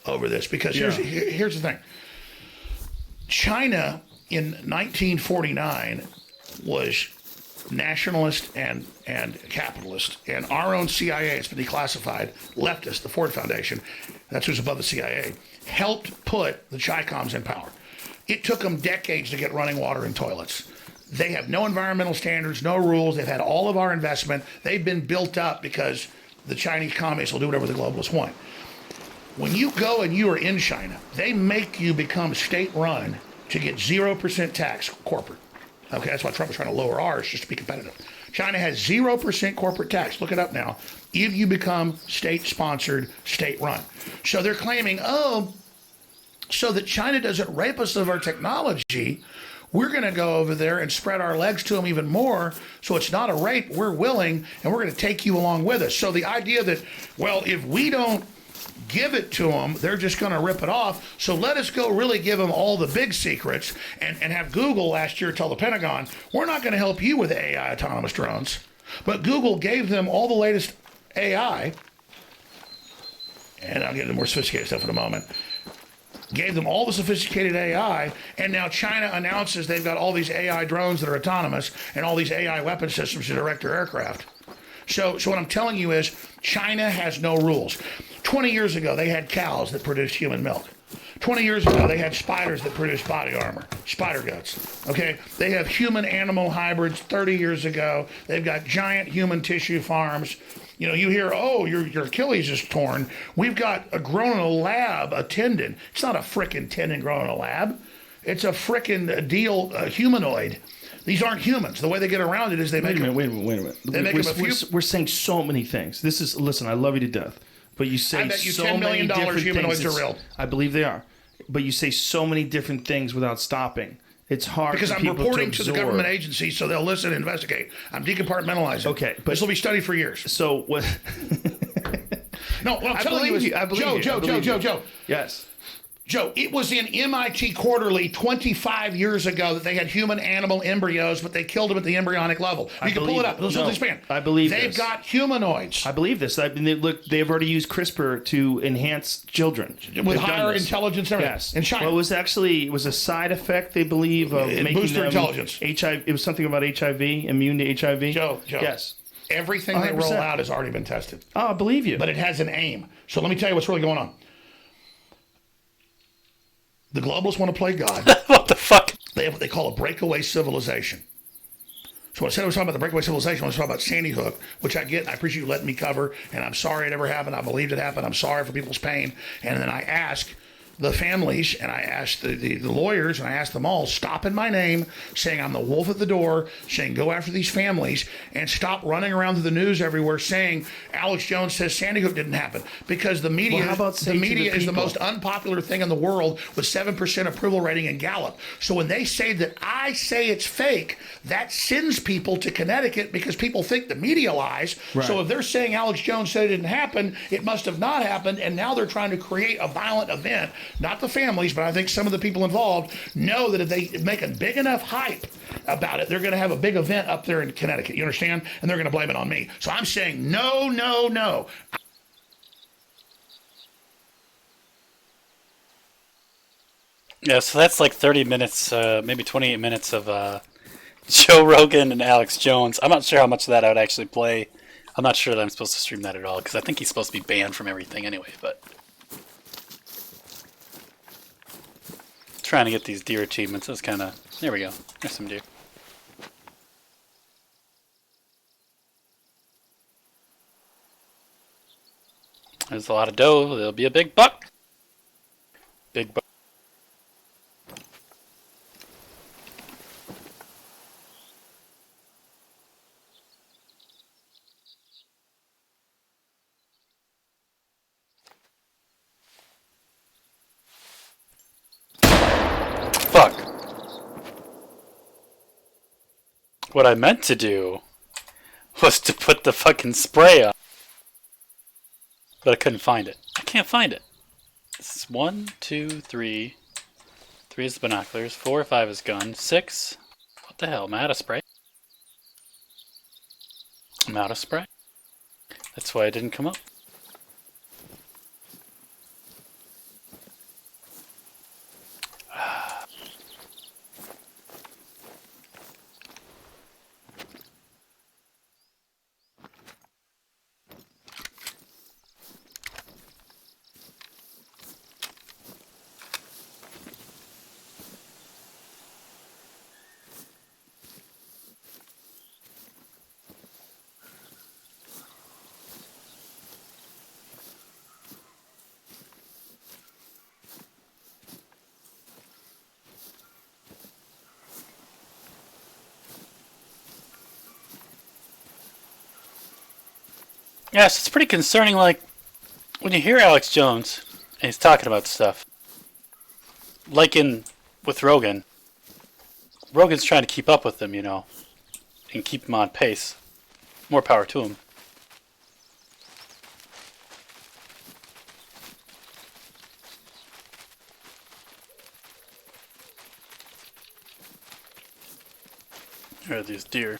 over this, because here's the thing. China in 1949 was nationalist and capitalist, and our own CIA, it's been declassified, leftist, the Ford Foundation, that's who's above the CIA, helped put the Chi-Coms in power. It took them decades to get running water in toilets. They have no environmental standards, no rules. They've had all of our investment. They've been built up because the Chinese communists will do whatever the globalists want. When you go and you are in China, they make you become state-run to get 0% tax corporate. Okay, that's why Trump is trying to lower ours just to be competitive. China has 0% corporate tax. Look it up now. If you become state-sponsored, state-run. So they're claiming, so that China doesn't rape us of our technology, we're going to go over there and spread our legs to them even more. So it's not a rape. We're willing, and we're going to take you along with us. So the idea that, well, if we don't give it to them, they're just going to rip it off. So let us go really give them all the big secrets and have Google last year tell the Pentagon, we're not going to help you with AI autonomous drones. But Google gave them all the latest AI, and I'll get into more sophisticated stuff in a moment, gave them all the sophisticated AI, and now China announces they've got all these AI drones that are autonomous and all these AI weapon systems to direct their aircraft. So what I'm telling you is China has no rules. 20 years ago, they had cows that produced human milk. 20 years ago, they had spiders that produced body armor, spider guts. Okay, they have human-animal hybrids 30 years ago. They've got giant human tissue farms. You know, you hear, oh, your Achilles is torn. We've got a grown in a lab, a tendon. It's not a frickin' tendon grown in a lab. It's a frickin' humanoid. These aren't humans. The way they get around it is they make them. Wait a minute. They make them a few. We're saying so many things. Listen, I love you to death. But you say I bet you so $10 many million different humanoids things. are real. I believe they are. But you say so many different things without stopping. It's hard because for I'm people reporting to the absorb. government agency so they'll listen and investigate. I'm decompartmentalizing. Okay, but this will be studied for years. So what? No, what I'm telling you is, I believe Joe. Yes. Joe, it was in MIT Quarterly 25 years ago that they had human-animal embryos, but they killed them at the embryonic level. You can pull it up. I believe They've got humanoids. I believe this. I mean, they've already used CRISPR to enhance children With higher intelligence and everything. Yes. In China. Well, it was a side effect, they believe, of making booster them intelligence. HIV. It was something about HIV, immune to HIV. Joe. Yes. Everything they 100%. roll out has already been tested. Oh, I believe you. But it has an aim. So let me tell you what's really going on. The globalists want to play God. What the fuck? They have what they call a breakaway civilization. So I said I was talking about the breakaway civilization. I was talking about Sandy Hook, which I get. And I appreciate you letting me cover. And I'm sorry it ever happened. I believed it happened. I'm sorry for people's pain. And then I ask the families, and I asked the lawyers, and I asked them all, stop in my name, saying I'm the wolf at the door, saying go after these families, and stop running around to the news everywhere saying Alex Jones says Sandy Hook didn't happen. Because the media, Well, how about the saying to media the is the people- most unpopular thing in the world with 7% approval rating in Gallup. So when they say that I say it's fake, that sends people to Connecticut because people think the media lies. Right. So if they're saying Alex Jones said it didn't happen, it must have not happened, and now they're trying to create a violent event. Not the families, but I think some of the people involved know that if they make a big enough hype about it, they're going to have a big event up there in Connecticut. You understand? And they're going to blame it on me. So I'm saying no, no, no. Yeah, so that's like 30 minutes, maybe 28 minutes of Joe Rogan and Alex Jones. I'm not sure how much of that I would actually play. I'm not sure that I'm supposed to stream that at all, because I think he's supposed to be banned from everything anyway, but... Trying to get these deer achievements. That's kind of... There we go. There's some deer. There's a lot of doe. There'll be a big buck. Big buck. Fuck. What I meant to do was to put the fucking spray on. But I couldn't find it. I can't find it. It's 1, 2, 3. 3 is the binoculars. 4 or 5 is gun. 6. What the hell? Am I out of spray? I'm out of spray. That's why it didn't come up. Yes, it's pretty concerning. Like when you hear Alex Jones and he's talking about stuff, like in with Rogan. Rogan's trying to keep up with him, and keep him on pace. More power to him. Here are these deer.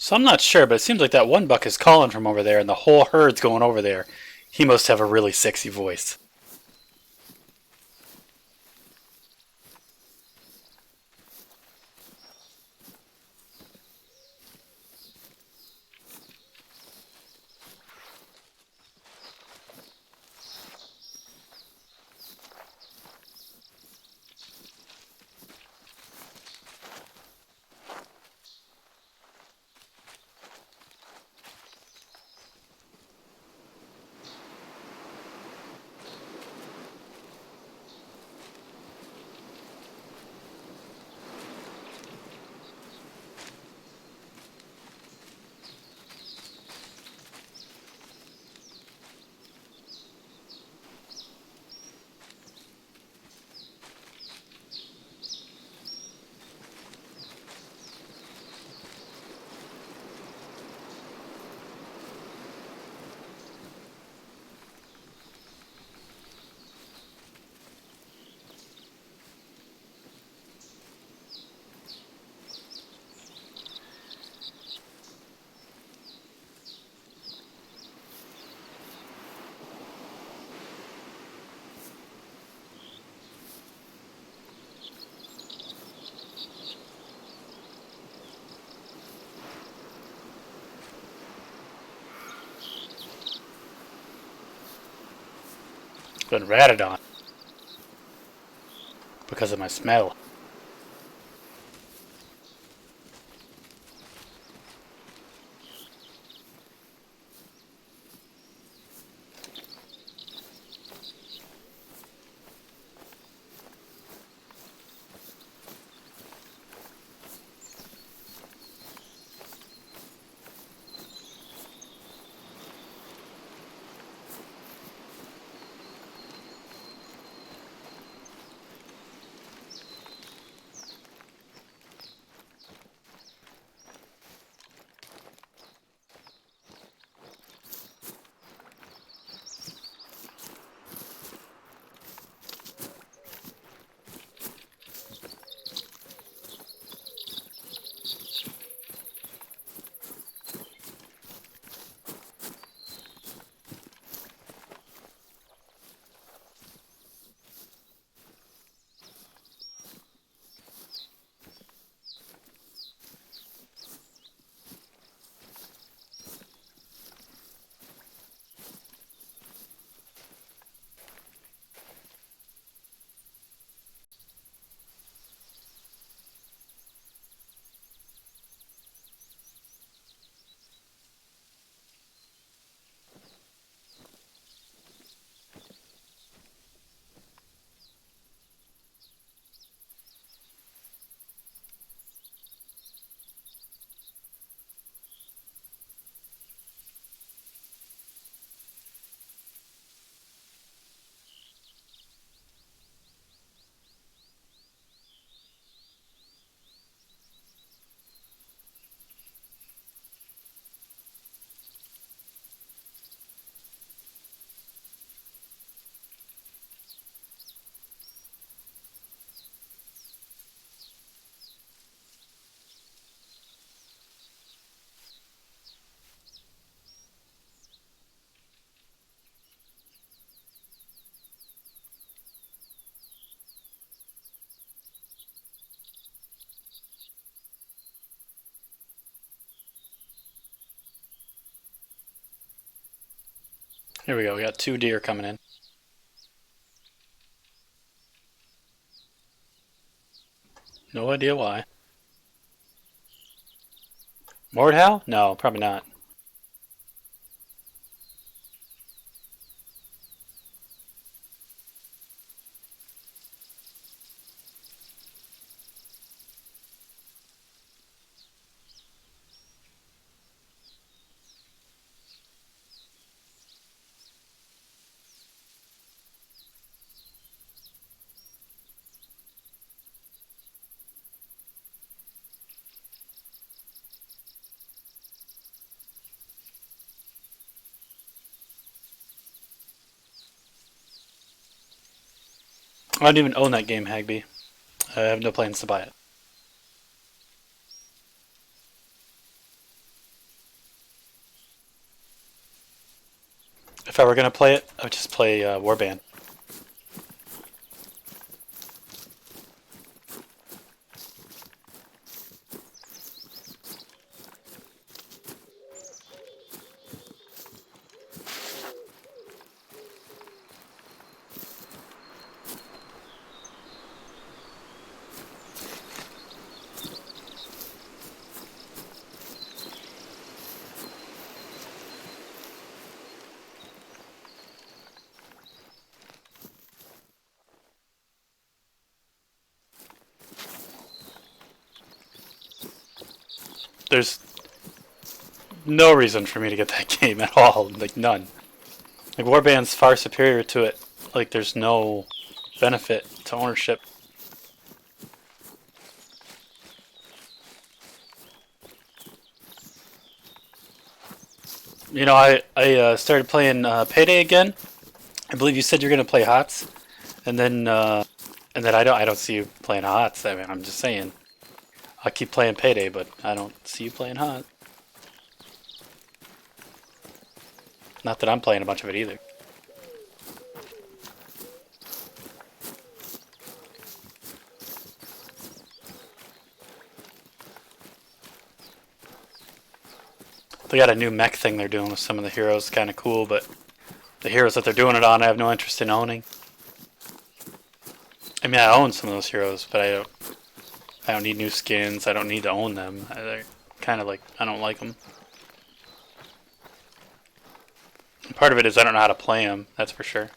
So I'm not sure, but it seems like that one buck is calling from over there, and the whole herd's going over there. He must have a really sexy voice. Been ratted on because of my smell. Here we go. We got 2 deer coming in. No idea why. Mordhau? No, probably not. I don't even own that game, Hagby. I have no plans to buy it. If I were going to play it, I would just play Warband. There's no reason for me to get that game at all. Like, none. Like, Warband's far superior to it. Like, there's no benefit to ownership. You know, I started playing Payday again. I believe you said you're gonna play HOTS, and then I don't see you playing HOTS. I mean, I'm just saying. I keep playing Payday, but I don't see you playing HOT. Not that I'm playing a bunch of it either. They got a new mech thing they're doing with some of the heroes, kind of cool, but the heroes that they're doing it on, I have no interest in owning. I mean, I own some of those heroes, but I don't need new skins. I don't need to own them. They're kind of like, I don't like them. Part of it is I don't know how to play them, that's for sure.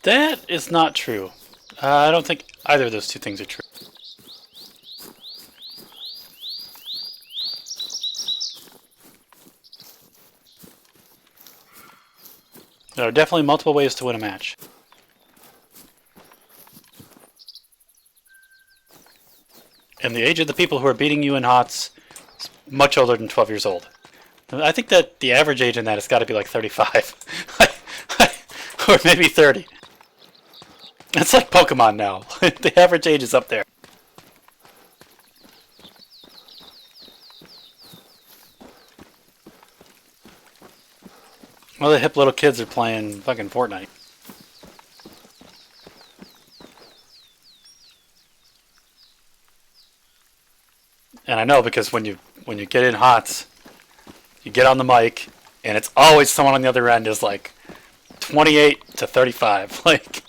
That is not true. I don't think either of those two things are true. There are definitely multiple ways to win a match. And the age of the people who are beating you in HOTS is much older than 12 years old. I think that the average age in that has got to be like 35. Or maybe 30. It's like Pokemon now. The average age is up there. Well, the hip little kids are playing fucking Fortnite. And I know because when you get in HOTS, you get on the mic, and it's always someone on the other end is like 28 to 35. Like,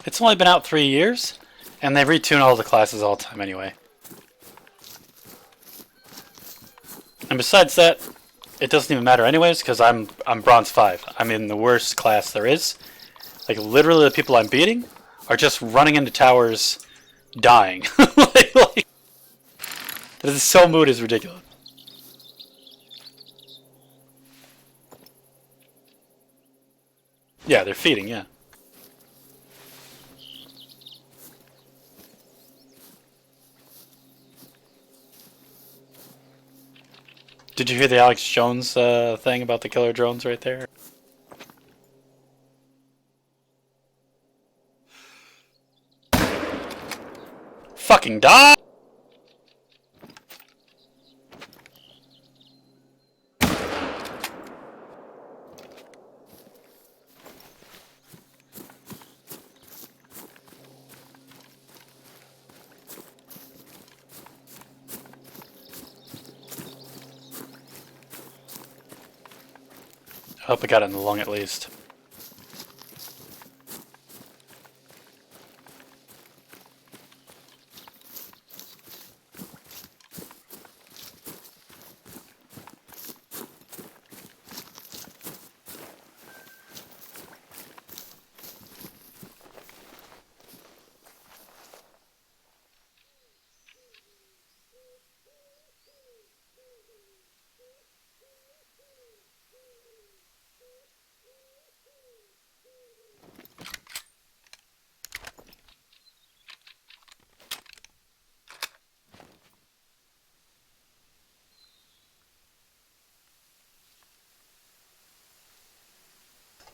It's only been out 3 years, and they retune all the classes all the time anyway. And besides that, it doesn't even matter anyways, because I'm Bronze 5. I'm in the worst class there is. Like, literally the people I'm beating are just running into towers, dying. The so mood is ridiculous. Yeah, they're feeding, yeah. Did you hear the Alex Jones thing about the killer drones right there? Fucking die! I hope I got it in the lung at least.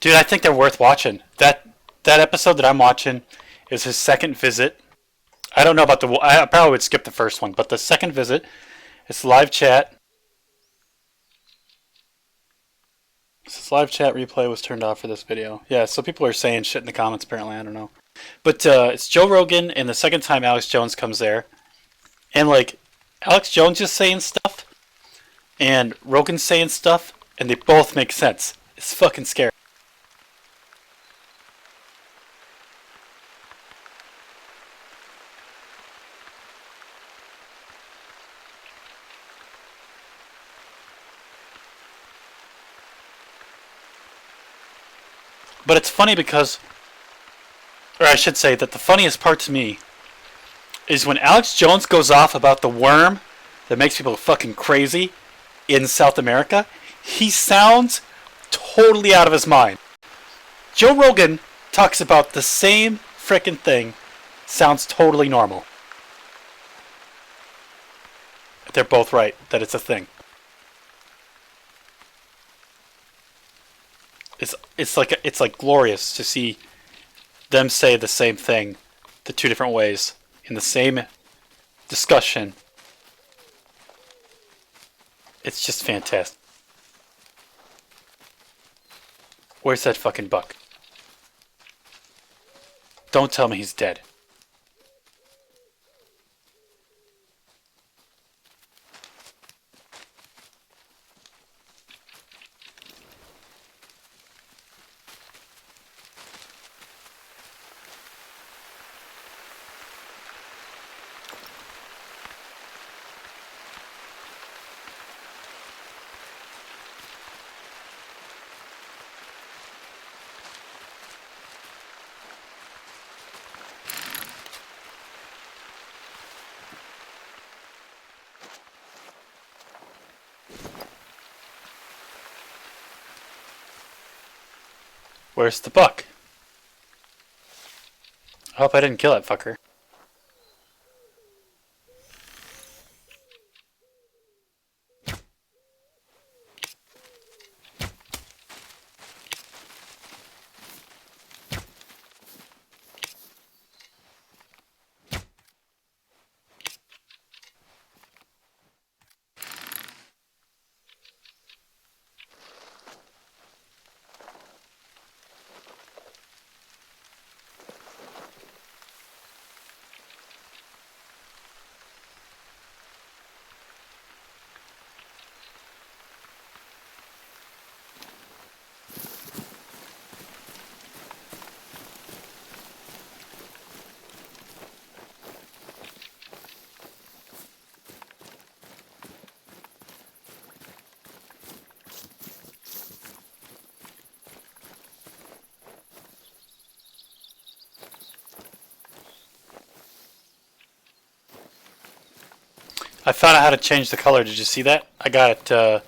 Dude, I think they're worth watching. That episode that I'm watching is his second visit. I don't know about I probably would skip the first one, but the second visit, it's live chat. This live chat replay was turned off for this video. Yeah, so people are saying shit in the comments apparently, I don't know. But it's Joe Rogan, and the second time Alex Jones comes there. And like, Alex Jones is saying stuff, and Rogan's saying stuff, and they both make sense. It's fucking scary. But it's funny because, or I should say that the funniest part to me is when Alex Jones goes off about the worm that makes people fucking crazy in South America. He sounds totally out of his mind. Joe Rogan talks about the same frickin' thing, sounds totally normal. They're both right that it's a thing. It's like glorious to see them say the same thing the two different ways in the same discussion. It's just fantastic. Where's that fucking buck? Don't tell me he's dead. Where's the buck? I hope I didn't kill that fucker. I found out how to change the color. Did you see that? I got it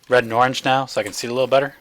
red and orange now, so I can see it a little better.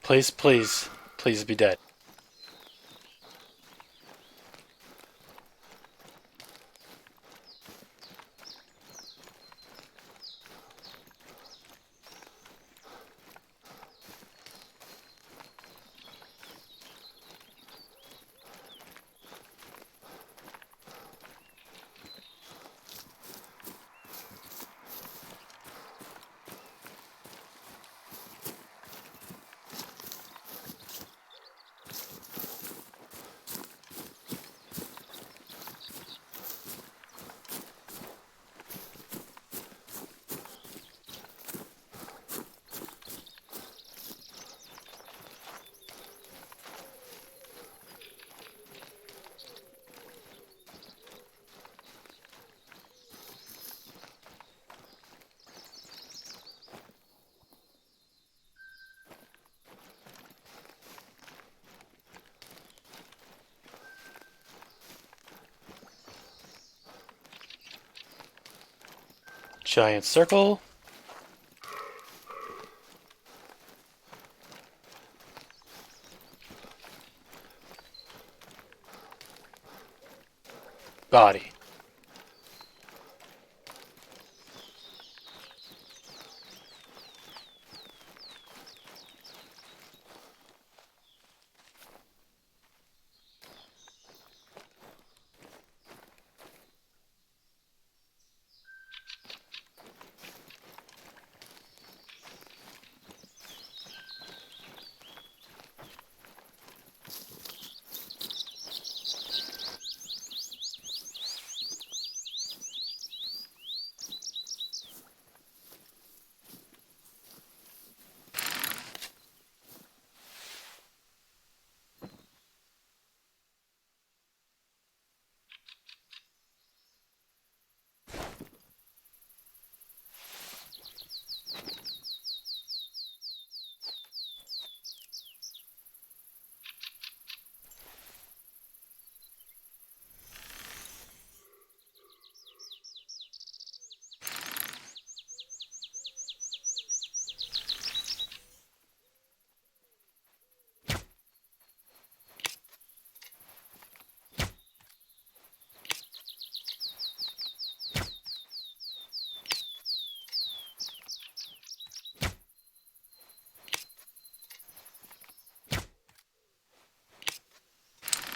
Please, please, please be dead. Giant circle. Body.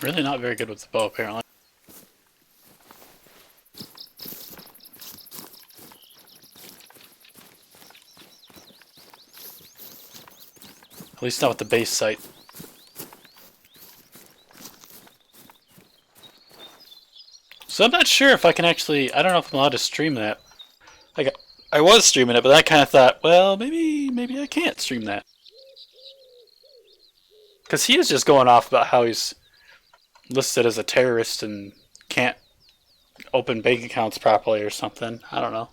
Really not very good with the bow, apparently. least not with the base site. So I'm not sure if I can actually... I don't know if I'm allowed to stream that. Like, I was streaming it, but I kind of thought, well, maybe I can't stream that. Because he is just going off about how he's listed as a terrorist and can't open bank accounts properly or something. I don't know.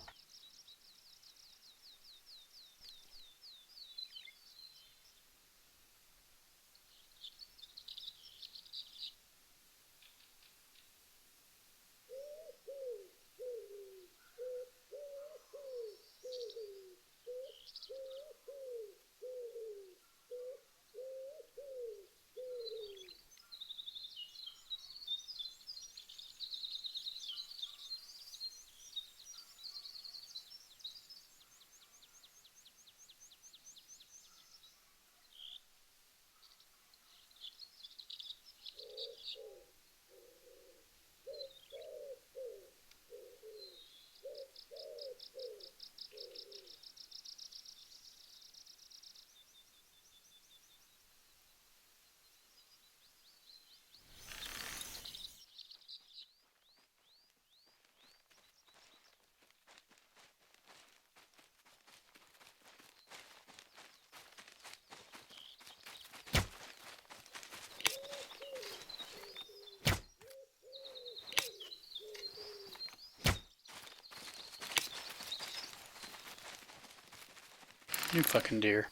You fucking deer.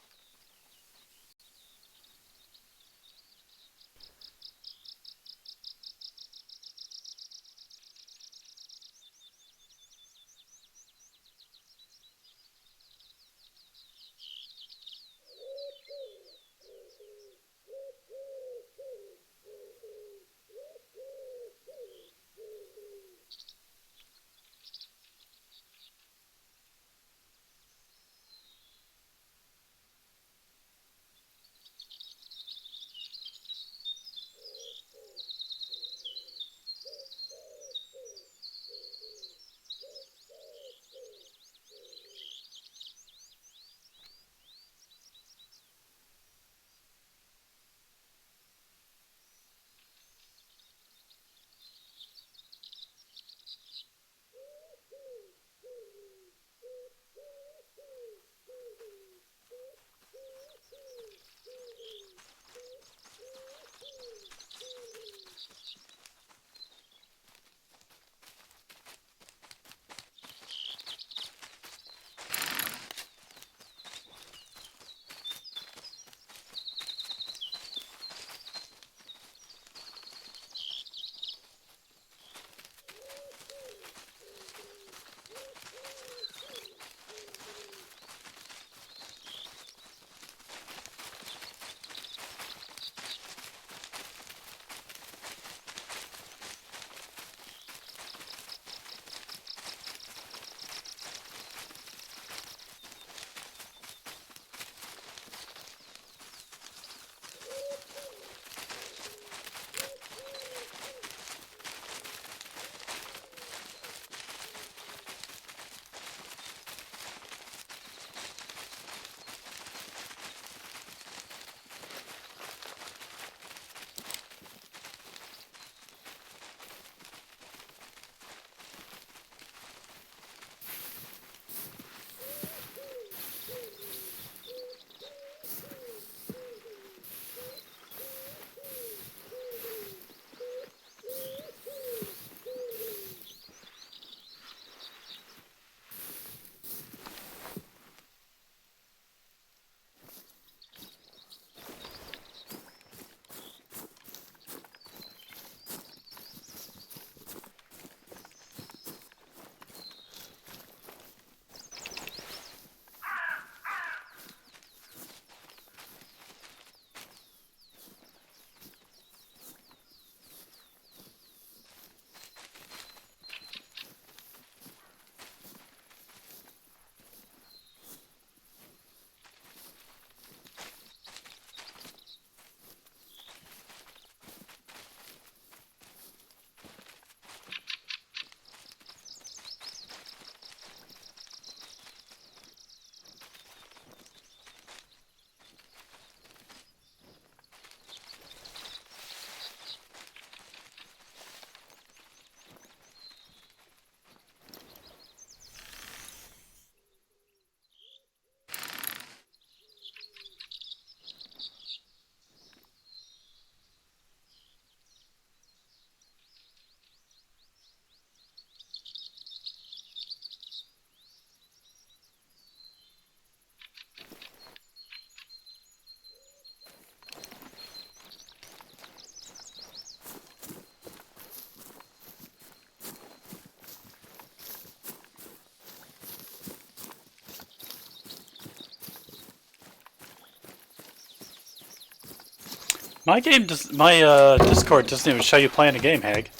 My game does. My Discord doesn't even show you playing a game, Hag.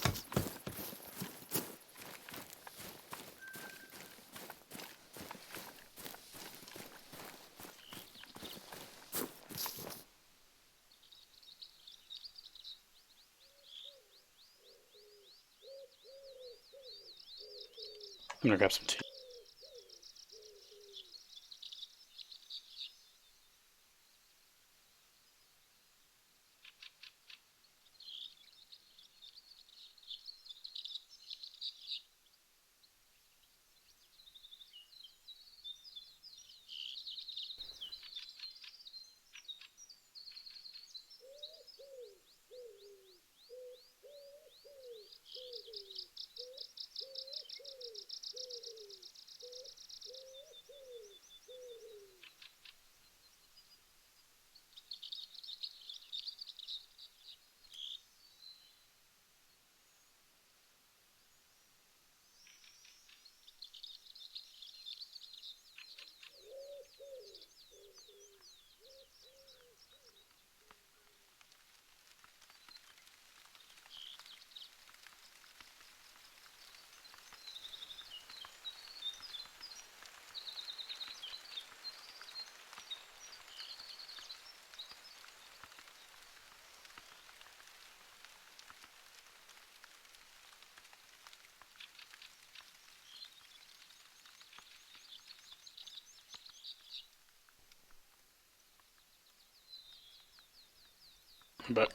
I'm gonna grab some tea. But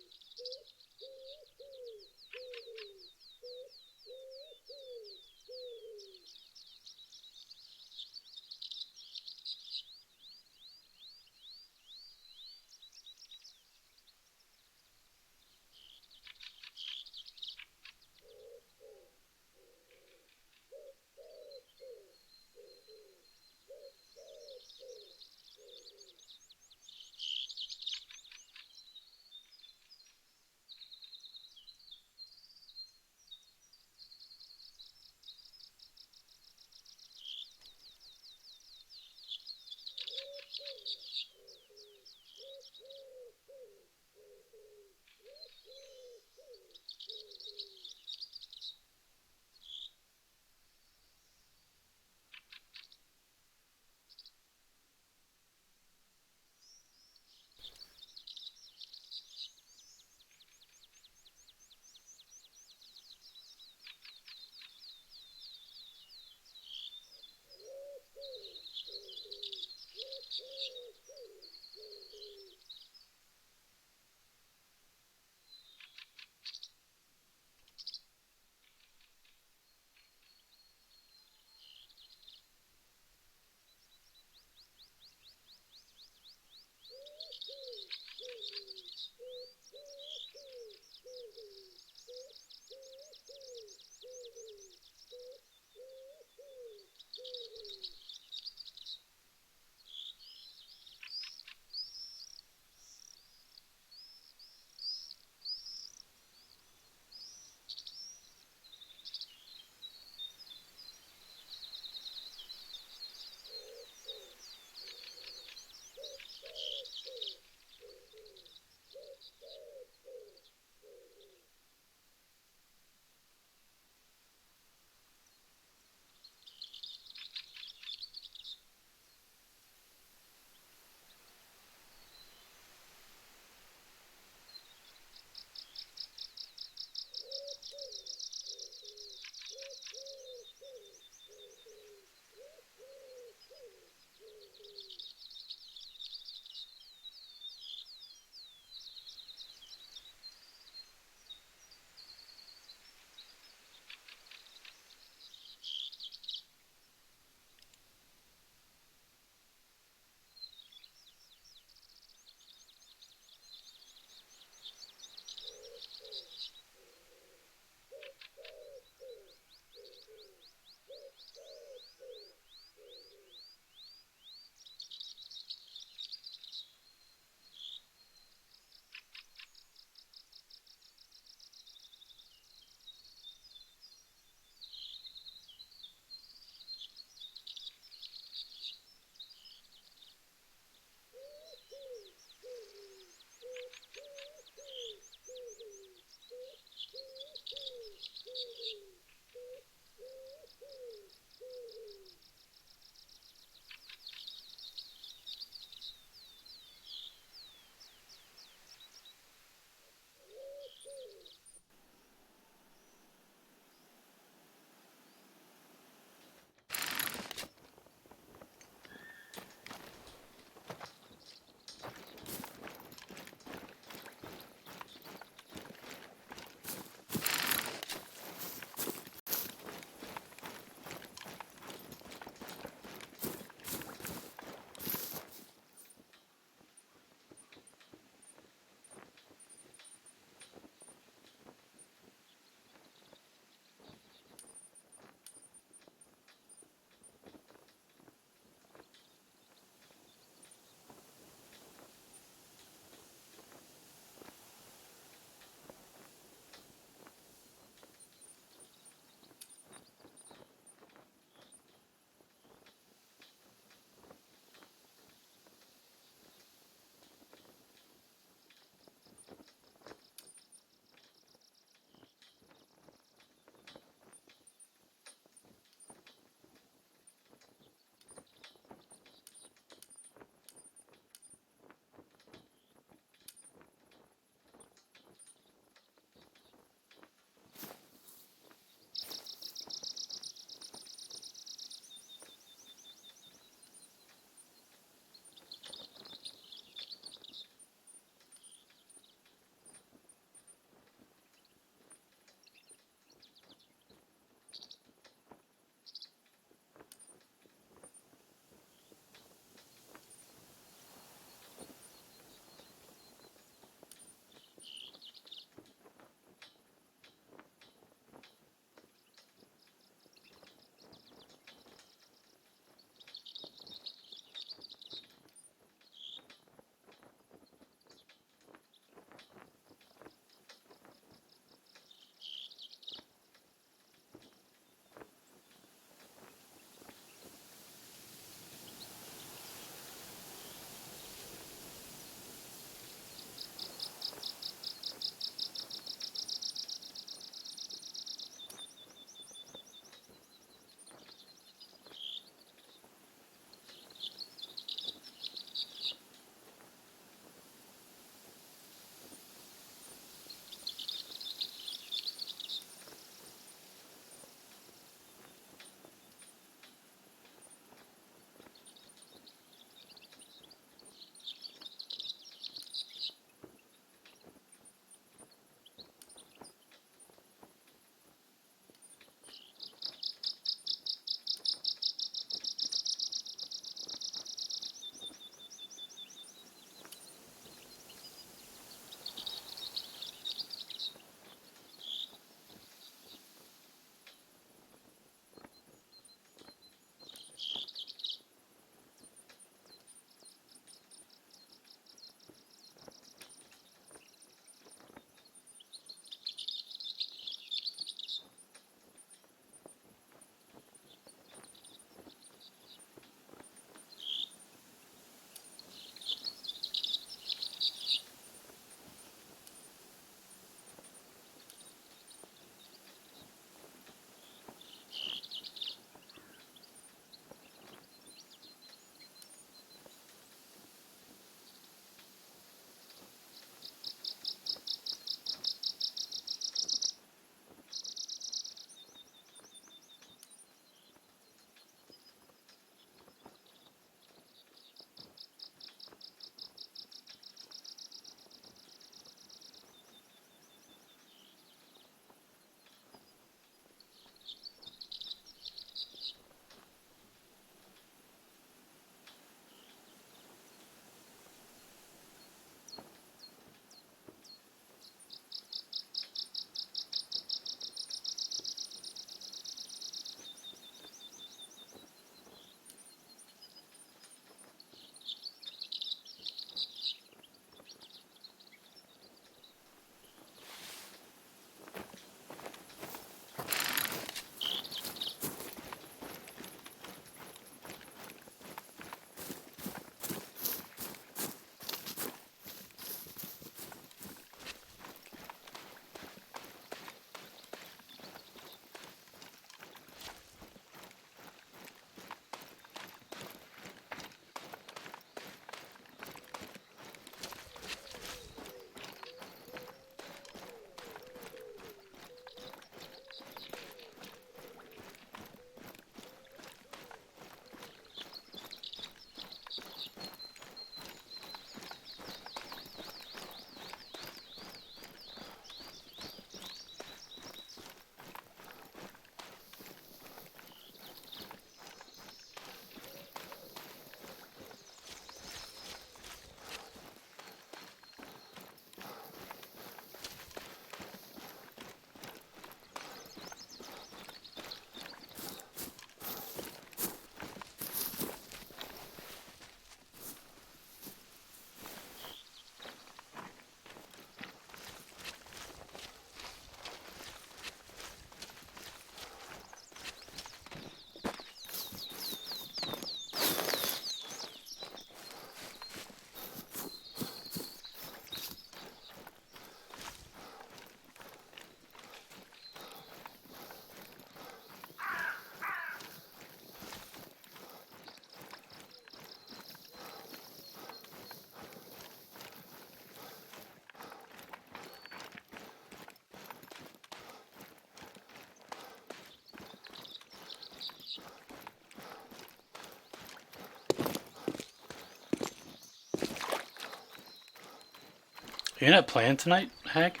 You're not playing tonight, Hag?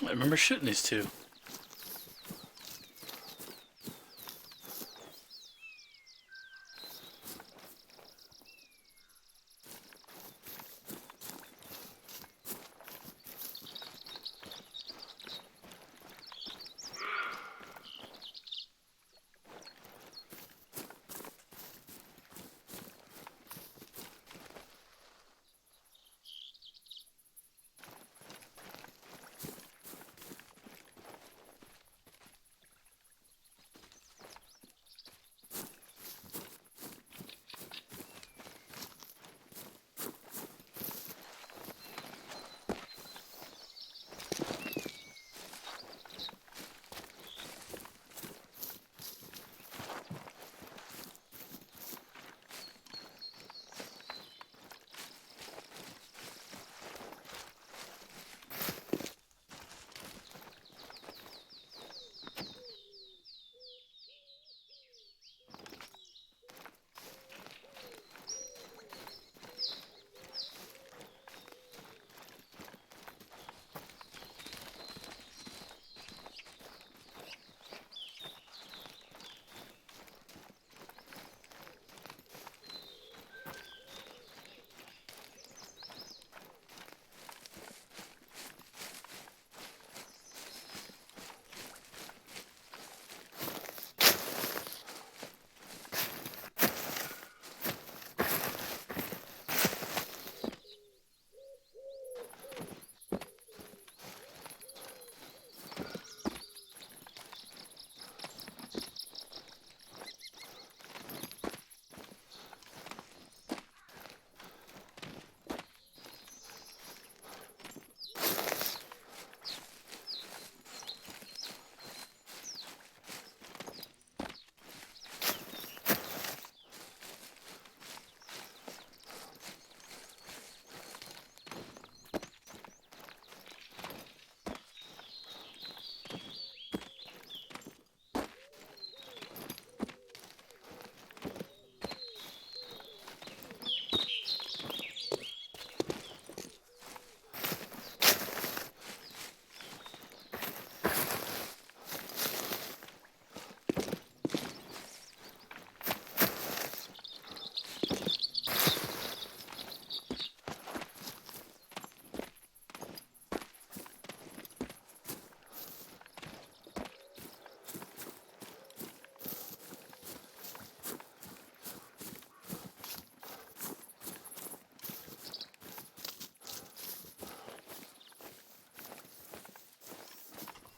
I remember shooting these two.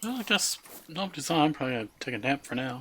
Well, I guess nobody's on. I'm probably gonna take a nap for now.